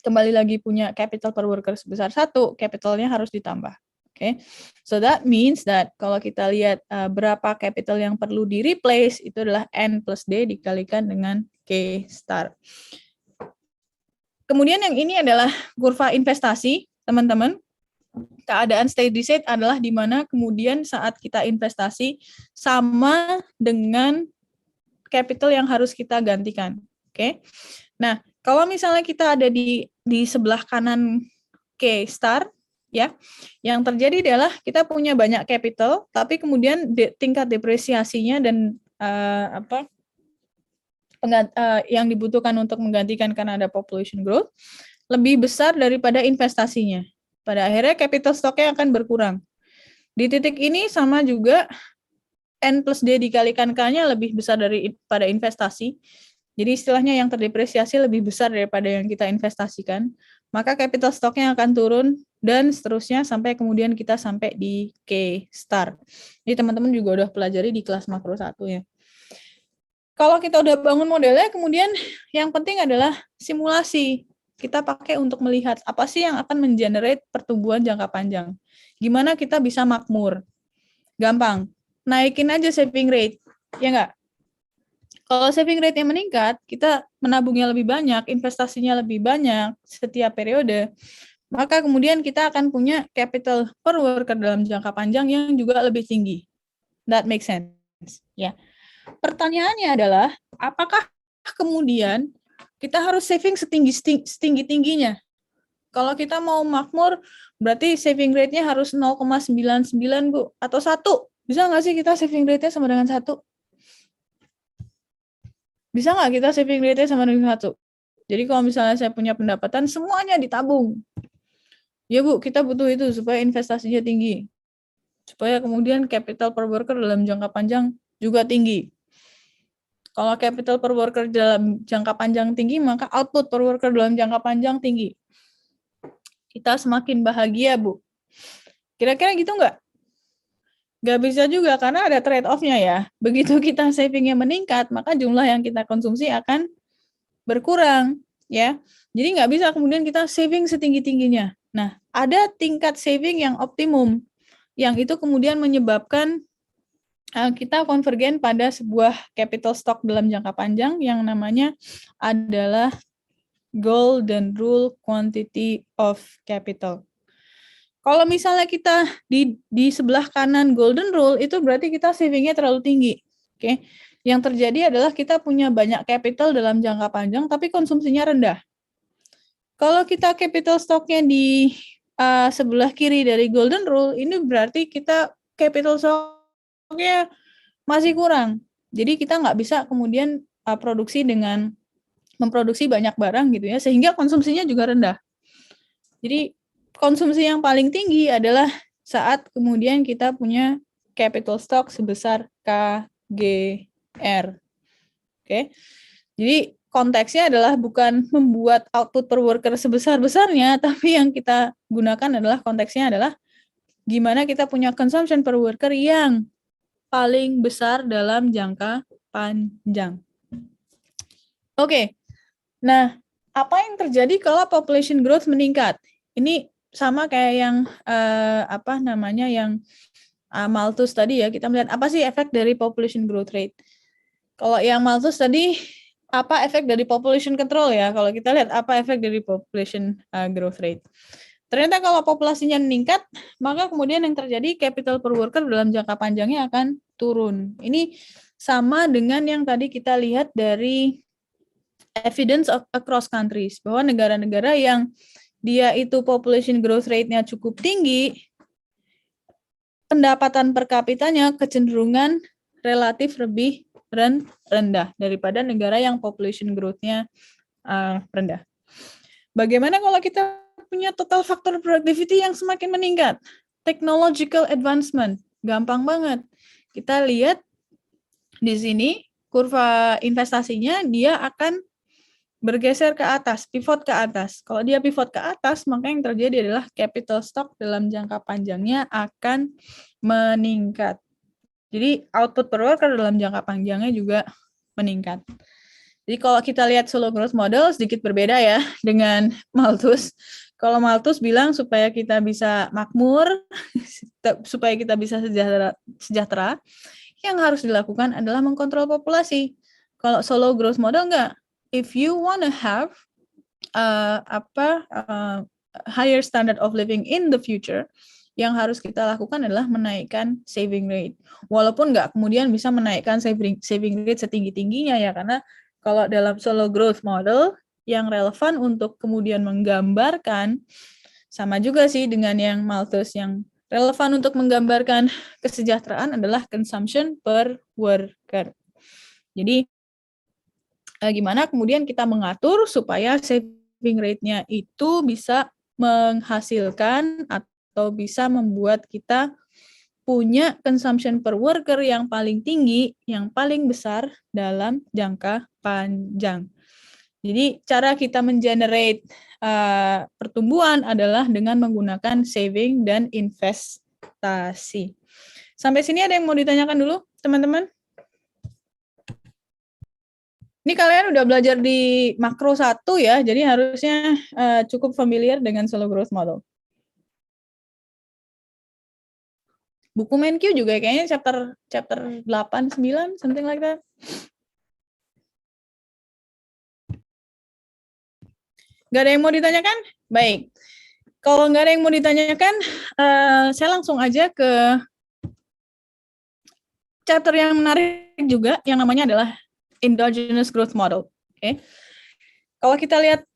kembali lagi punya capital per worker sebesar 1, capitalnya harus ditambah. Oke, so that means that kalau kita lihat berapa capital yang perlu di-replace, itu adalah N plus D dikalikan dengan K star. Kemudian yang ini adalah kurva investasi, teman-teman. Keadaan steady state adalah di mana kemudian saat kita investasi sama dengan capital yang harus kita gantikan. Oke. Nah, kalau misalnya kita ada di sebelah kanan K star, ya, yang terjadi adalah kita punya banyak capital, tapi kemudian tingkat depresiasinya dan yang dibutuhkan untuk menggantikan karena ada population growth lebih besar daripada investasinya. Pada akhirnya capital stock-nya akan berkurang. Di titik ini sama juga N plus D dikalikan K-nya lebih besar daripada investasi. Jadi istilahnya yang terdepresiasi lebih besar daripada yang kita investasikan. Maka capital stock-nya akan turun dan seterusnya sampai kemudian kita sampai di K star. Jadi teman-teman juga udah pelajari di kelas makro 1 ya. Kalau kita udah bangun modelnya, kemudian yang penting adalah simulasi. Kita pakai untuk melihat apa sih yang akan mengenerate pertumbuhan jangka panjang. Gimana kita bisa makmur. Gampang, naikin aja saving rate, ya nggak? Kalau saving rate-nya meningkat, kita menabungnya lebih banyak, investasinya lebih banyak setiap periode, maka kemudian kita akan punya capital per worker dalam jangka panjang yang juga lebih tinggi. That makes sense. Ya. Pertanyaannya adalah, apakah kemudian kita harus saving setinggi-tingginya? Kalau kita mau makmur, berarti saving rate-nya harus 0,99, Bu, atau 1. Bisa nggak sih kita saving rate-nya sama dengan 1? Bisa nggak kita saving rate-nya sama dengan 1? Jadi kalau misalnya saya punya pendapatan, semuanya ditabung. Ya, Bu, kita butuh itu supaya investasinya tinggi. Supaya kemudian capital per worker dalam jangka panjang juga tinggi. Kalau capital per worker dalam jangka panjang tinggi, maka output per worker dalam jangka panjang tinggi. Kita semakin bahagia, Bu. Kira-kira gitu nggak? Nggak bisa juga, karena ada trade-off-nya ya. Begitu kita saving-nya meningkat, maka jumlah yang kita konsumsi akan berkurang. Ya. Jadi nggak bisa kemudian kita saving setinggi-tingginya. Nah, ada tingkat saving yang optimum, yang itu kemudian menyebabkan kita konvergen pada sebuah capital stock dalam jangka panjang yang namanya adalah golden rule quantity of capital. Kalau misalnya kita di sebelah kanan golden rule, itu berarti kita savingnya terlalu tinggi. Oke. Yang terjadi adalah kita punya banyak capital dalam jangka panjang, tapi konsumsinya rendah. Kalau kita capital stock-nya di sebelah kiri dari golden rule, ini berarti kita capital stock-nya masih kurang. Jadi kita nggak bisa kemudian produksi dengan memproduksi banyak barang gitu ya, sehingga konsumsinya juga rendah. Jadi konsumsi yang paling tinggi adalah saat kemudian kita punya capital stock sebesar KGR. Oke. Jadi konteksnya adalah bukan membuat output per worker sebesar-besarnya, tapi yang kita gunakan adalah konteksnya adalah gimana kita punya consumption per worker yang paling besar dalam jangka panjang. Oke. Nah, apa yang terjadi kalau population growth meningkat? Ini sama kayak yang yang Malthus tadi ya, kita melihat apa sih efek dari population growth rate. Kalau yang Malthus tadi, apa efek dari population control ya, kalau kita lihat apa efek dari population growth rate. Ternyata kalau populasinya meningkat, maka kemudian yang terjadi capital per worker dalam jangka panjangnya akan turun. Ini sama dengan yang tadi kita lihat dari evidence across countries, bahwa negara-negara yang dia itu population growth rate-nya cukup tinggi, pendapatan per kapitanya kecenderungan relatif lebih rendah daripada negara yang population growth-nya rendah. Bagaimana kalau kita punya total factor productivity yang semakin meningkat? Technological advancement, gampang banget. Kita lihat di sini kurva investasinya dia akan bergeser ke atas, pivot ke atas. Kalau dia pivot ke atas, maka yang terjadi adalah capital stock dalam jangka panjangnya akan meningkat. Jadi output per worker dalam jangka panjangnya juga meningkat. Jadi kalau kita lihat solo growth model sedikit berbeda ya dengan Malthus. Kalau Malthus bilang supaya kita bisa makmur, supaya kita bisa sejahtera, yang harus dilakukan adalah mengkontrol populasi. Kalau solo growth model enggak. If you want to have higher standard of living in the future, yang harus kita lakukan adalah menaikkan saving rate. Walaupun nggak kemudian bisa menaikkan saving rate setinggi-tingginya ya, karena kalau dalam solo growth model yang relevan untuk kemudian menggambarkan, sama juga sih dengan yang Malthus, yang relevan untuk menggambarkan kesejahteraan adalah consumption per worker. Jadi gimana kemudian kita mengatur supaya saving rate-nya itu bisa menghasilkan atau bisa membuat kita punya consumption per worker yang paling tinggi, yang paling besar dalam jangka panjang. Jadi cara kita mengenerate pertumbuhan adalah dengan menggunakan saving dan investasi. Sampai sini ada yang mau ditanyakan dulu, teman-teman? Ini kalian udah belajar di makro 1 ya, jadi harusnya cukup familiar dengan solo growth model. Buku MenQ juga kayaknya chapter 8, 9, something like that. Gak ada yang mau ditanyakan? Baik. Kalau nggak ada yang mau ditanyakan, saya langsung aja ke chapter yang menarik juga, yang namanya adalah endogenous growth model. Oke. Kalau kita lihat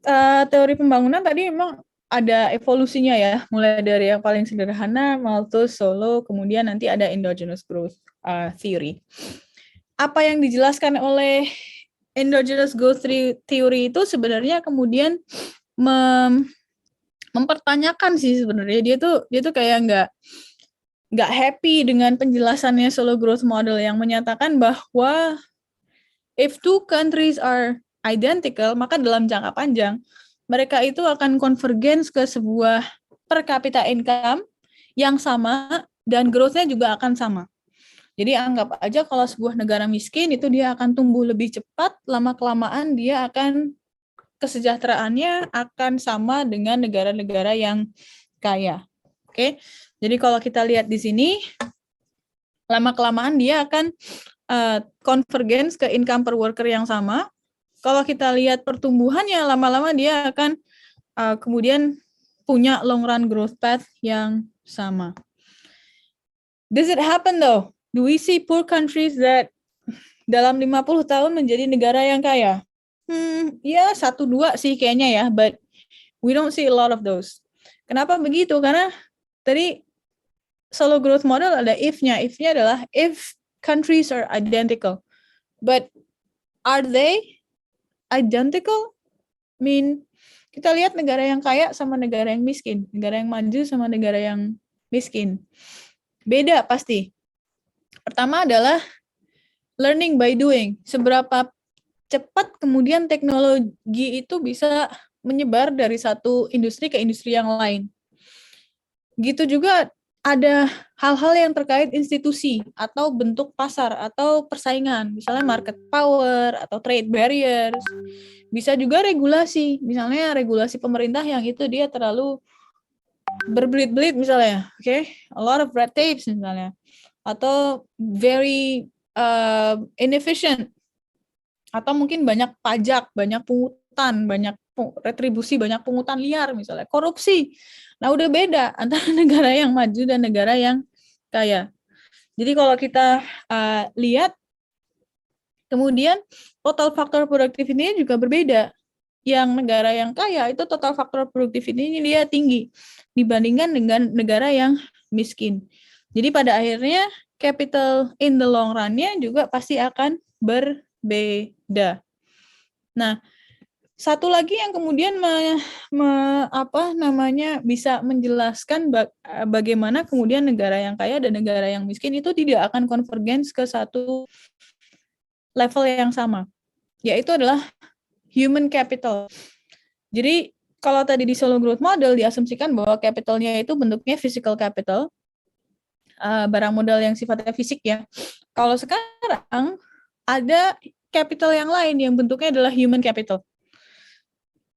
teori pembangunan tadi memang ada evolusinya ya, mulai dari yang paling sederhana, Malthus, Solow, kemudian nanti ada endogenous growth theory. Apa yang dijelaskan oleh endogenous growth theory itu sebenarnya kemudian mempertanyakan sih sebenarnya, dia tuh kayak nggak happy dengan penjelasannya Solow growth model yang menyatakan bahwa if two countries are identical, maka dalam jangka panjang mereka itu akan convergence ke sebuah per capita income yang sama dan growth-nya juga akan sama. Jadi anggap aja kalau sebuah negara miskin itu dia akan tumbuh lebih cepat, lama-kelamaan dia akan kesejahteraannya akan sama dengan negara-negara yang kaya. Oke. Jadi kalau kita lihat di sini, lama-kelamaan dia akan convergence ke income per worker yang sama. Kalau kita lihat pertumbuhannya, lama-lama dia akan kemudian punya long run growth path yang sama. Does it happen though? Do we see poor countries that dalam 50 tahun menjadi negara yang kaya? Ya 1-2 sih kayaknya ya, but we don't see a lot of those. Kenapa begitu? Karena tadi Solow growth model ada if-nya. If-nya adalah if countries are identical. But are they identical? I mean, kita lihat negara yang kaya sama negara yang miskin, negara yang maju sama negara yang miskin. Beda pasti. Pertama adalah learning by doing. Seberapa cepat kemudian teknologi itu bisa menyebar dari satu industri ke industri yang lain. Gitu juga ada hal-hal yang terkait institusi atau bentuk pasar atau persaingan, misalnya market power atau trade barriers. Bisa juga regulasi, misalnya regulasi pemerintah yang itu dia terlalu berbelit-belit misalnya, oke? A lot of red tapes misalnya. Atau very inefficient. Atau mungkin banyak pajak, banyak pungutan, banyak retribusi, banyak pungutan liar misalnya, korupsi. Nah, udah beda antara negara yang maju dan negara yang kaya. Jadi kalau kita lihat, kemudian total faktor produktivitasnya juga berbeda. Yang negara yang kaya itu total faktor produktivitasnya dia tinggi dibandingkan dengan negara yang miskin. Jadi pada akhirnya capital in the long run-nya juga pasti akan berbeda. Nah, satu lagi yang kemudian bisa menjelaskan bagaimana kemudian negara yang kaya dan negara yang miskin itu tidak akan konvergens ke satu level yang sama, yaitu adalah human capital. Jadi kalau tadi di Solo Growth Model diasumsikan bahwa capitalnya itu bentuknya physical capital, barang modal yang sifatnya fisik ya. Kalau sekarang ada capital yang lain yang bentuknya adalah human capital.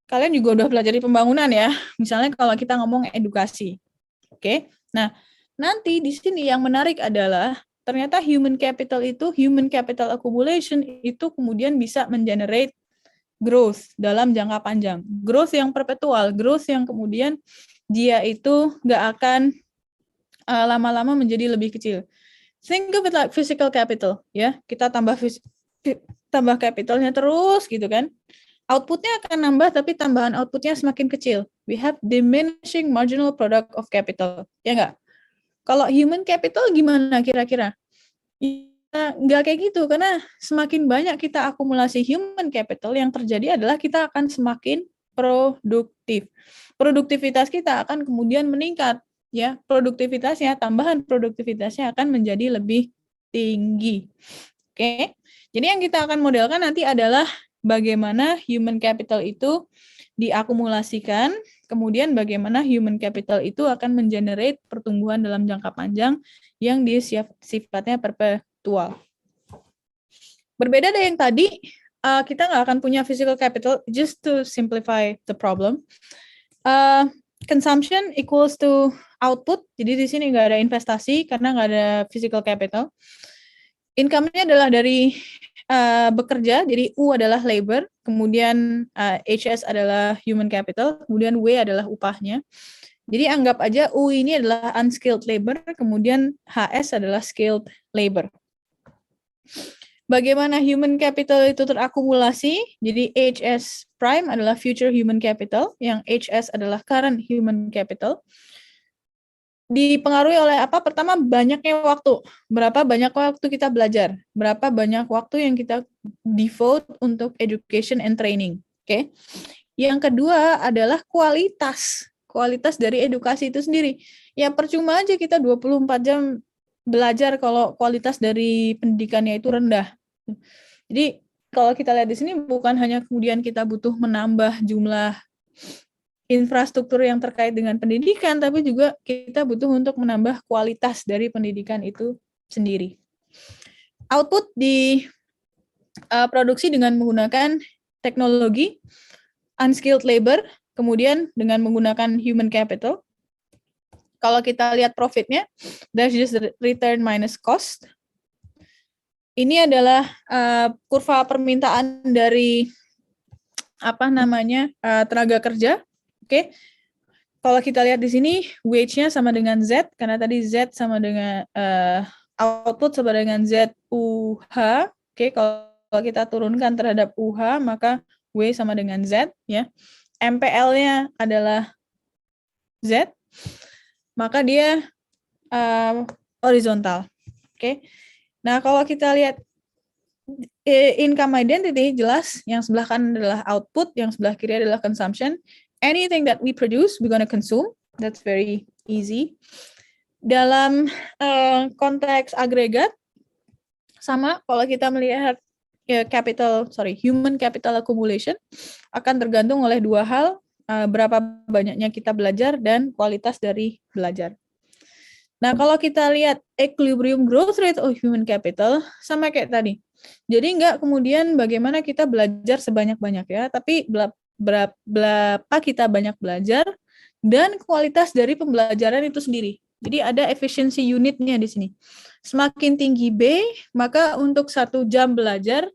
Kalian juga udah pelajari pembangunan ya. Misalnya kalau kita ngomong edukasi. Oke. Nah, nanti di sini yang menarik adalah ternyata human capital accumulation itu kemudian bisa mengenerate growth dalam jangka panjang. Growth yang perpetual, growth yang kemudian dia itu nggak akan lama-lama menjadi lebih kecil. Think of it like physical capital, ya. Kita tambah capitalnya terus gitu kan. Outputnya akan nambah, tapi tambahan outputnya semakin kecil. We have diminishing marginal product of capital, ya nggak? Kalau human capital gimana kira-kira? Ya, nggak kayak gitu, karena semakin banyak kita akumulasi human capital, yang terjadi adalah kita akan semakin produktif. Produktivitas kita akan kemudian meningkat, ya. Produktivitasnya, tambahan produktivitasnya akan menjadi lebih tinggi. Oke. Jadi yang kita akan modelkan nanti adalah bagaimana human capital itu diakumulasikan, kemudian bagaimana human capital itu akan mengenerate pertumbuhan dalam jangka panjang yang sifatnya perpetual. Berbeda dari yang tadi, kita nggak akan punya physical capital, just to simplify the problem. Consumption equals to output, jadi di sini nggak ada investasi karena nggak ada physical capital. Income-nya adalah dari bekerja, jadi U adalah labor, kemudian HS adalah human capital, kemudian W adalah upahnya. Jadi anggap aja U ini adalah unskilled labor, kemudian HS adalah skilled labor. Bagaimana human capital itu terakumulasi? Jadi HS prime adalah future human capital, yang HS adalah current human capital. Dipengaruhi oleh apa? Pertama, banyaknya waktu. Berapa banyak waktu kita belajar? Berapa banyak waktu yang kita devote untuk education and training? Oke. Yang kedua adalah kualitas. Kualitas dari edukasi itu sendiri. Ya percuma aja kita 24 jam belajar kalau kualitas dari pendidikannya itu rendah. Jadi kalau kita lihat di sini bukan hanya kemudian kita butuh menambah jumlah infrastruktur yang terkait dengan pendidikan, tapi juga kita butuh untuk menambah kualitas dari pendidikan itu sendiri. Output diproduksi dengan menggunakan teknologi, unskilled labor, kemudian dengan menggunakan human capital. Kalau kita lihat profitnya, that's just return minus cost. Ini adalah kurva permintaan dari tenaga kerja. Oke. Kalau kita lihat di sini, wage-nya sama dengan Z, karena tadi Z sama dengan output sama dengan Z UH. Oke, kalau kita turunkan terhadap UH, maka W sama dengan Z, ya. MPL-nya adalah Z, maka dia horizontal. Oke. Nah, kalau kita lihat income identity, jelas yang sebelah kanan adalah output, yang sebelah kiri adalah consumption. Anything that we produce, we're gonna consume. That's very easy. Dalam konteks agregat, sama kalau kita melihat human capital accumulation akan tergantung oleh dua hal, berapa banyaknya kita belajar dan kualitas dari belajar. Nah, kalau kita lihat equilibrium growth rate of human capital, sama kayak tadi. Jadi nggak kemudian bagaimana kita belajar sebanyak-banyak ya, tapi berapa kita banyak belajar dan kualitas dari pembelajaran itu sendiri. Jadi ada efficiency unitnya di sini. Semakin tinggi B, maka untuk 1 jam belajar,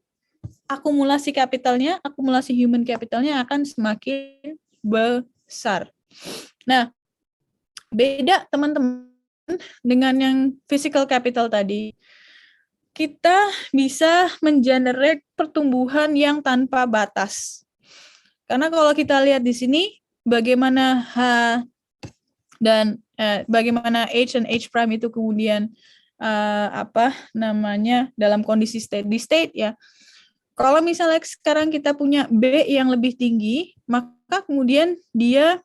akumulasi capitalnya, akumulasi human capitalnya akan semakin besar. Nah, beda teman-teman dengan yang physical capital tadi. Kita bisa mengenerate pertumbuhan yang tanpa batas. Karena kalau kita lihat di sini, bagaimana dan bagaimana H dan H prime itu kemudian dalam kondisi steady state ya. Kalau misalnya sekarang kita punya B yang lebih tinggi, maka kemudian dia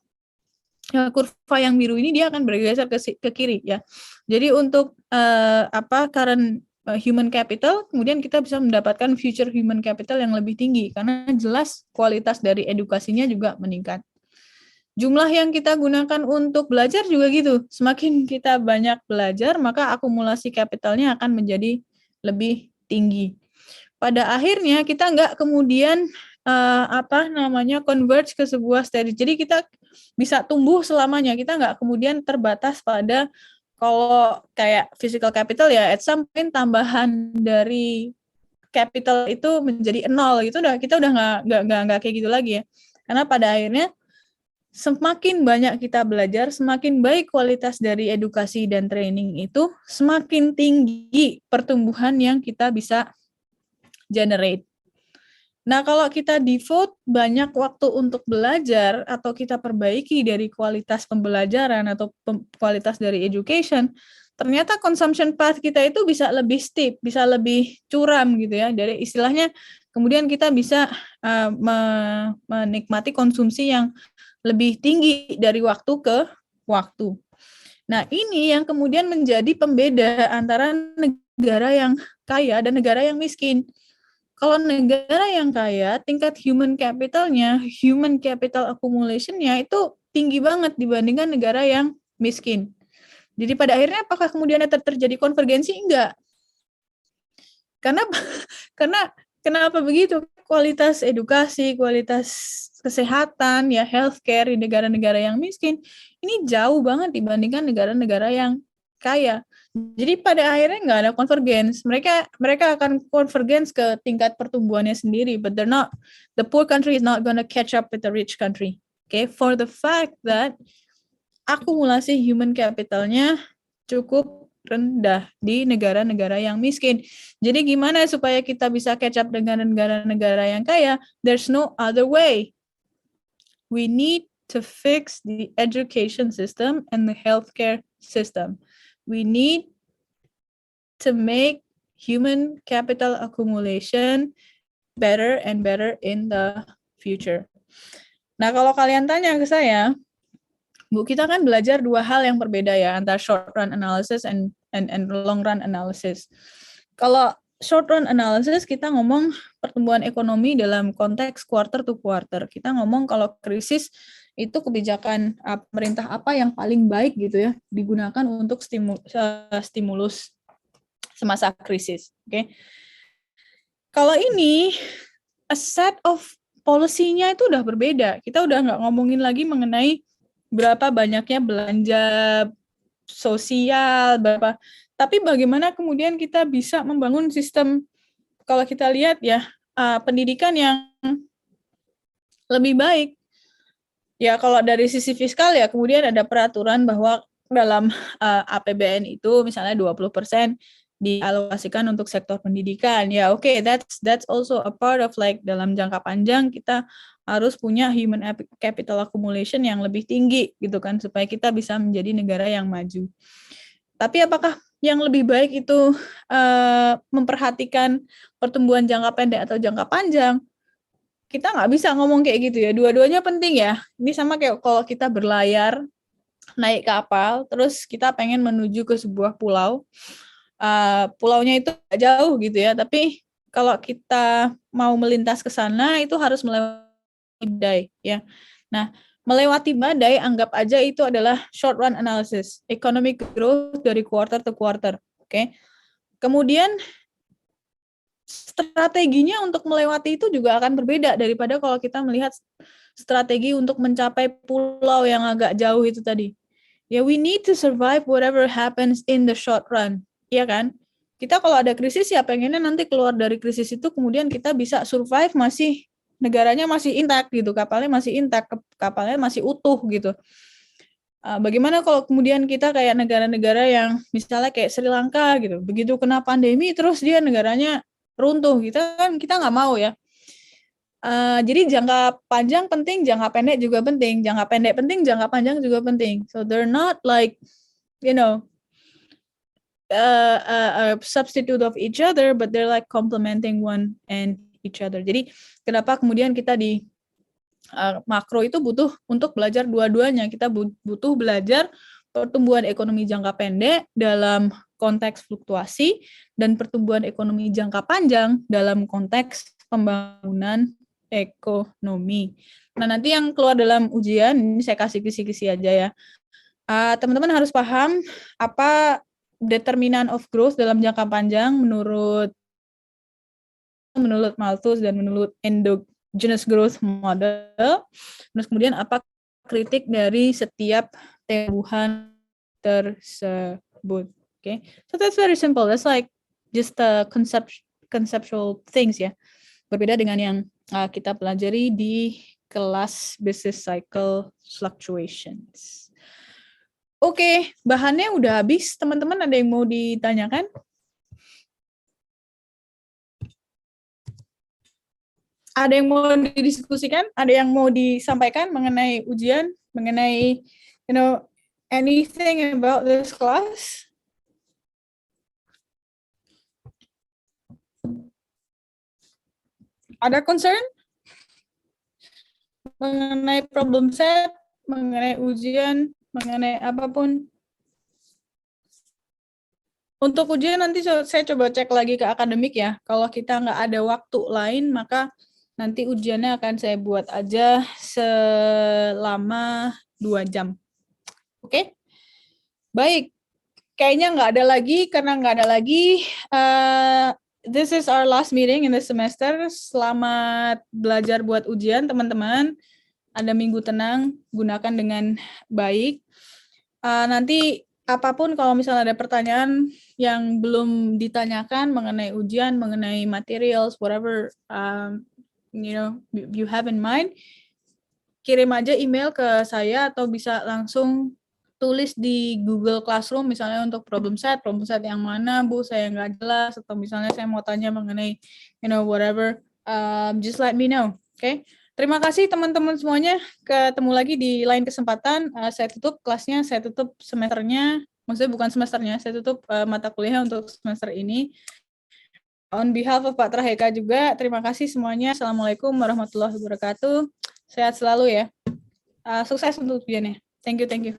kurva yang biru ini dia akan bergeser ke kiri ya. Jadi untuk current human capital, kemudian kita bisa mendapatkan future human capital yang lebih tinggi karena jelas kualitas dari edukasinya juga meningkat. Jumlah yang kita gunakan untuk belajar juga gitu. Semakin kita banyak belajar, maka akumulasi kapitalnya akan menjadi lebih tinggi. Pada akhirnya kita nggak kemudian converge ke sebuah steady. Jadi kita bisa tumbuh selamanya. Kita nggak kemudian terbatas pada kalau kayak physical capital ya, at some point tambahan dari capital itu menjadi 0 gitu. Kita udah nggak kayak gitu lagi ya. Karena pada akhirnya semakin banyak kita belajar, semakin baik kualitas dari edukasi dan training itu, semakin tinggi pertumbuhan yang kita bisa generate. Nah, kalau kita devote banyak waktu untuk belajar atau kita perbaiki dari kualitas pembelajaran atau kualitas dari education, ternyata consumption path kita itu bisa lebih steep, bisa lebih curam gitu ya. Dari istilahnya kemudian kita bisa menikmati konsumsi yang lebih tinggi dari waktu ke waktu. Nah, ini yang kemudian menjadi pembeda antara negara yang kaya dan negara yang miskin. Kalau negara yang kaya, tingkat human capital-nya, human capital accumulation-nya itu tinggi banget dibandingkan negara yang miskin. Jadi pada akhirnya apakah kemudian terjadi konvergensi? Enggak. Karena kenapa begitu? Kualitas edukasi, kualitas kesehatan, ya healthcare di negara-negara yang miskin, ini jauh banget dibandingkan negara-negara yang kaya. Jadi pada akhirnya nggak ada convergence. Mereka akan convergence ke tingkat pertumbuhannya sendiri, but the poor country is not gonna catch up with the rich country. Okay, for the fact that akumulasi human capitalnya cukup rendah di negara-negara yang miskin. Jadi gimana supaya kita bisa catch up dengan negara-negara yang kaya? There's no other way. We need to fix the education system and the healthcare system. We need to make human capital accumulation better and better in the future. Nah, kalau kalian tanya ke saya, Bu, kita kan belajar dua hal yang berbeda ya, antara short run analysis and long run analysis. Kalau short run analysis, kita ngomong pertumbuhan ekonomi dalam konteks quarter to quarter. Kita ngomong kalau krisis itu kebijakan pemerintah apa yang paling baik gitu ya, digunakan untuk stimulus semasa krisis. Oke. Kalau ini, a set of policy-nya itu udah berbeda. Kita udah nggak ngomongin lagi mengenai berapa banyaknya belanja sosial, tapi bagaimana kemudian kita bisa membangun sistem, kalau kita lihat ya, pendidikan yang lebih baik. Ya, kalau dari sisi fiskal ya, kemudian ada peraturan bahwa dalam APBN itu misalnya 20% dialokasikan untuk sektor pendidikan. Ya, oke, that's also a part of like dalam jangka panjang kita harus punya human capital accumulation yang lebih tinggi gitu kan, supaya kita bisa menjadi negara yang maju. Tapi apakah yang lebih baik itu memperhatikan pertumbuhan jangka pendek atau jangka panjang? Kita nggak bisa ngomong kayak gitu ya. Dua-duanya penting ya. Ini sama kayak kalau kita berlayar, naik kapal, terus kita pengen menuju ke sebuah pulau. Pulaunya itu nggak jauh gitu ya. Tapi kalau kita mau melintas ke sana, itu harus melewati badai ya. Nah, melewati badai, anggap aja itu adalah short run analysis. Economic growth dari quarter to quarter. Oke. Kemudian strateginya untuk melewati itu juga akan berbeda daripada kalau kita melihat strategi untuk mencapai pulau yang agak jauh itu tadi. Ya, we need to survive whatever happens in the short run. Iya kan? Kita kalau ada krisis ya pengennya nanti keluar dari krisis itu kemudian kita bisa survive, masih negaranya masih intact gitu, kapalnya masih intact, kapalnya masih utuh gitu. Bagaimana kalau kemudian kita kayak negara-negara yang misalnya kayak Sri Lanka gitu, begitu kena pandemi terus dia negaranya runtuh, kita nggak mau ya. Jadi jangka panjang penting, jangka pendek juga penting, jangka pendek penting, jangka panjang juga penting. So they're not like, you know, a substitute of each other, but they're like complementing one and each other. Jadi kenapa kemudian kita di makro itu butuh untuk belajar dua-duanya. Kita butuh belajar pertumbuhan ekonomi jangka pendek dalam konteks fluktuasi dan pertumbuhan ekonomi jangka panjang dalam konteks pembangunan ekonomi. Nah, nanti yang keluar dalam ujian, ini saya kasih kisi-kisi aja ya. Teman-teman harus paham apa determinan of growth dalam jangka panjang menurut Malthus dan menurut endogenous growth model. Terus kemudian apa kritik dari setiap tumbuhan tersebut. Okay, so that's very simple. That's like just the conceptual things ya. Berbeda dengan yang kita pelajari di kelas business cycle fluctuations. Oke, bahannya udah habis. Teman-teman ada yang mau ditanyakan? Ada yang mau didiskusikan? Ada yang mau disampaikan mengenai ujian? Mengenai, anything about this class? Ada concern? Mengenai problem set, mengenai ujian, mengenai apapun. Untuk ujian nanti saya coba cek lagi ke akademik ya. Kalau kita nggak ada waktu lain, maka nanti ujiannya akan saya buat aja selama 2 jam. Oke? Baik. Kayaknya nggak ada lagi, karena nggak ada lagi. This is our last meeting in the semester. Selamat belajar buat ujian, teman-teman. Ada minggu tenang, gunakan dengan baik. Nanti apapun kalau misalnya ada pertanyaan yang belum ditanyakan mengenai ujian, mengenai materials, whatever you have in mind, kirim aja email ke saya atau bisa langsung tulis di Google Classroom misalnya untuk problem set yang mana Bu, saya nggak jelas, atau misalnya saya mau tanya mengenai whatever, just let me know. Okay? Terima kasih teman-teman semuanya. Ketemu lagi di lain kesempatan. Saya tutup kelasnya, saya tutup semesternya. Maksudnya bukan semesternya, saya tutup mata kuliah untuk semester ini. On behalf of Pak Traheka juga, terima kasih semuanya. Assalamualaikum warahmatullahi wabarakatuh. Sehat selalu ya. Sukses untuk ujiannya. Thank you.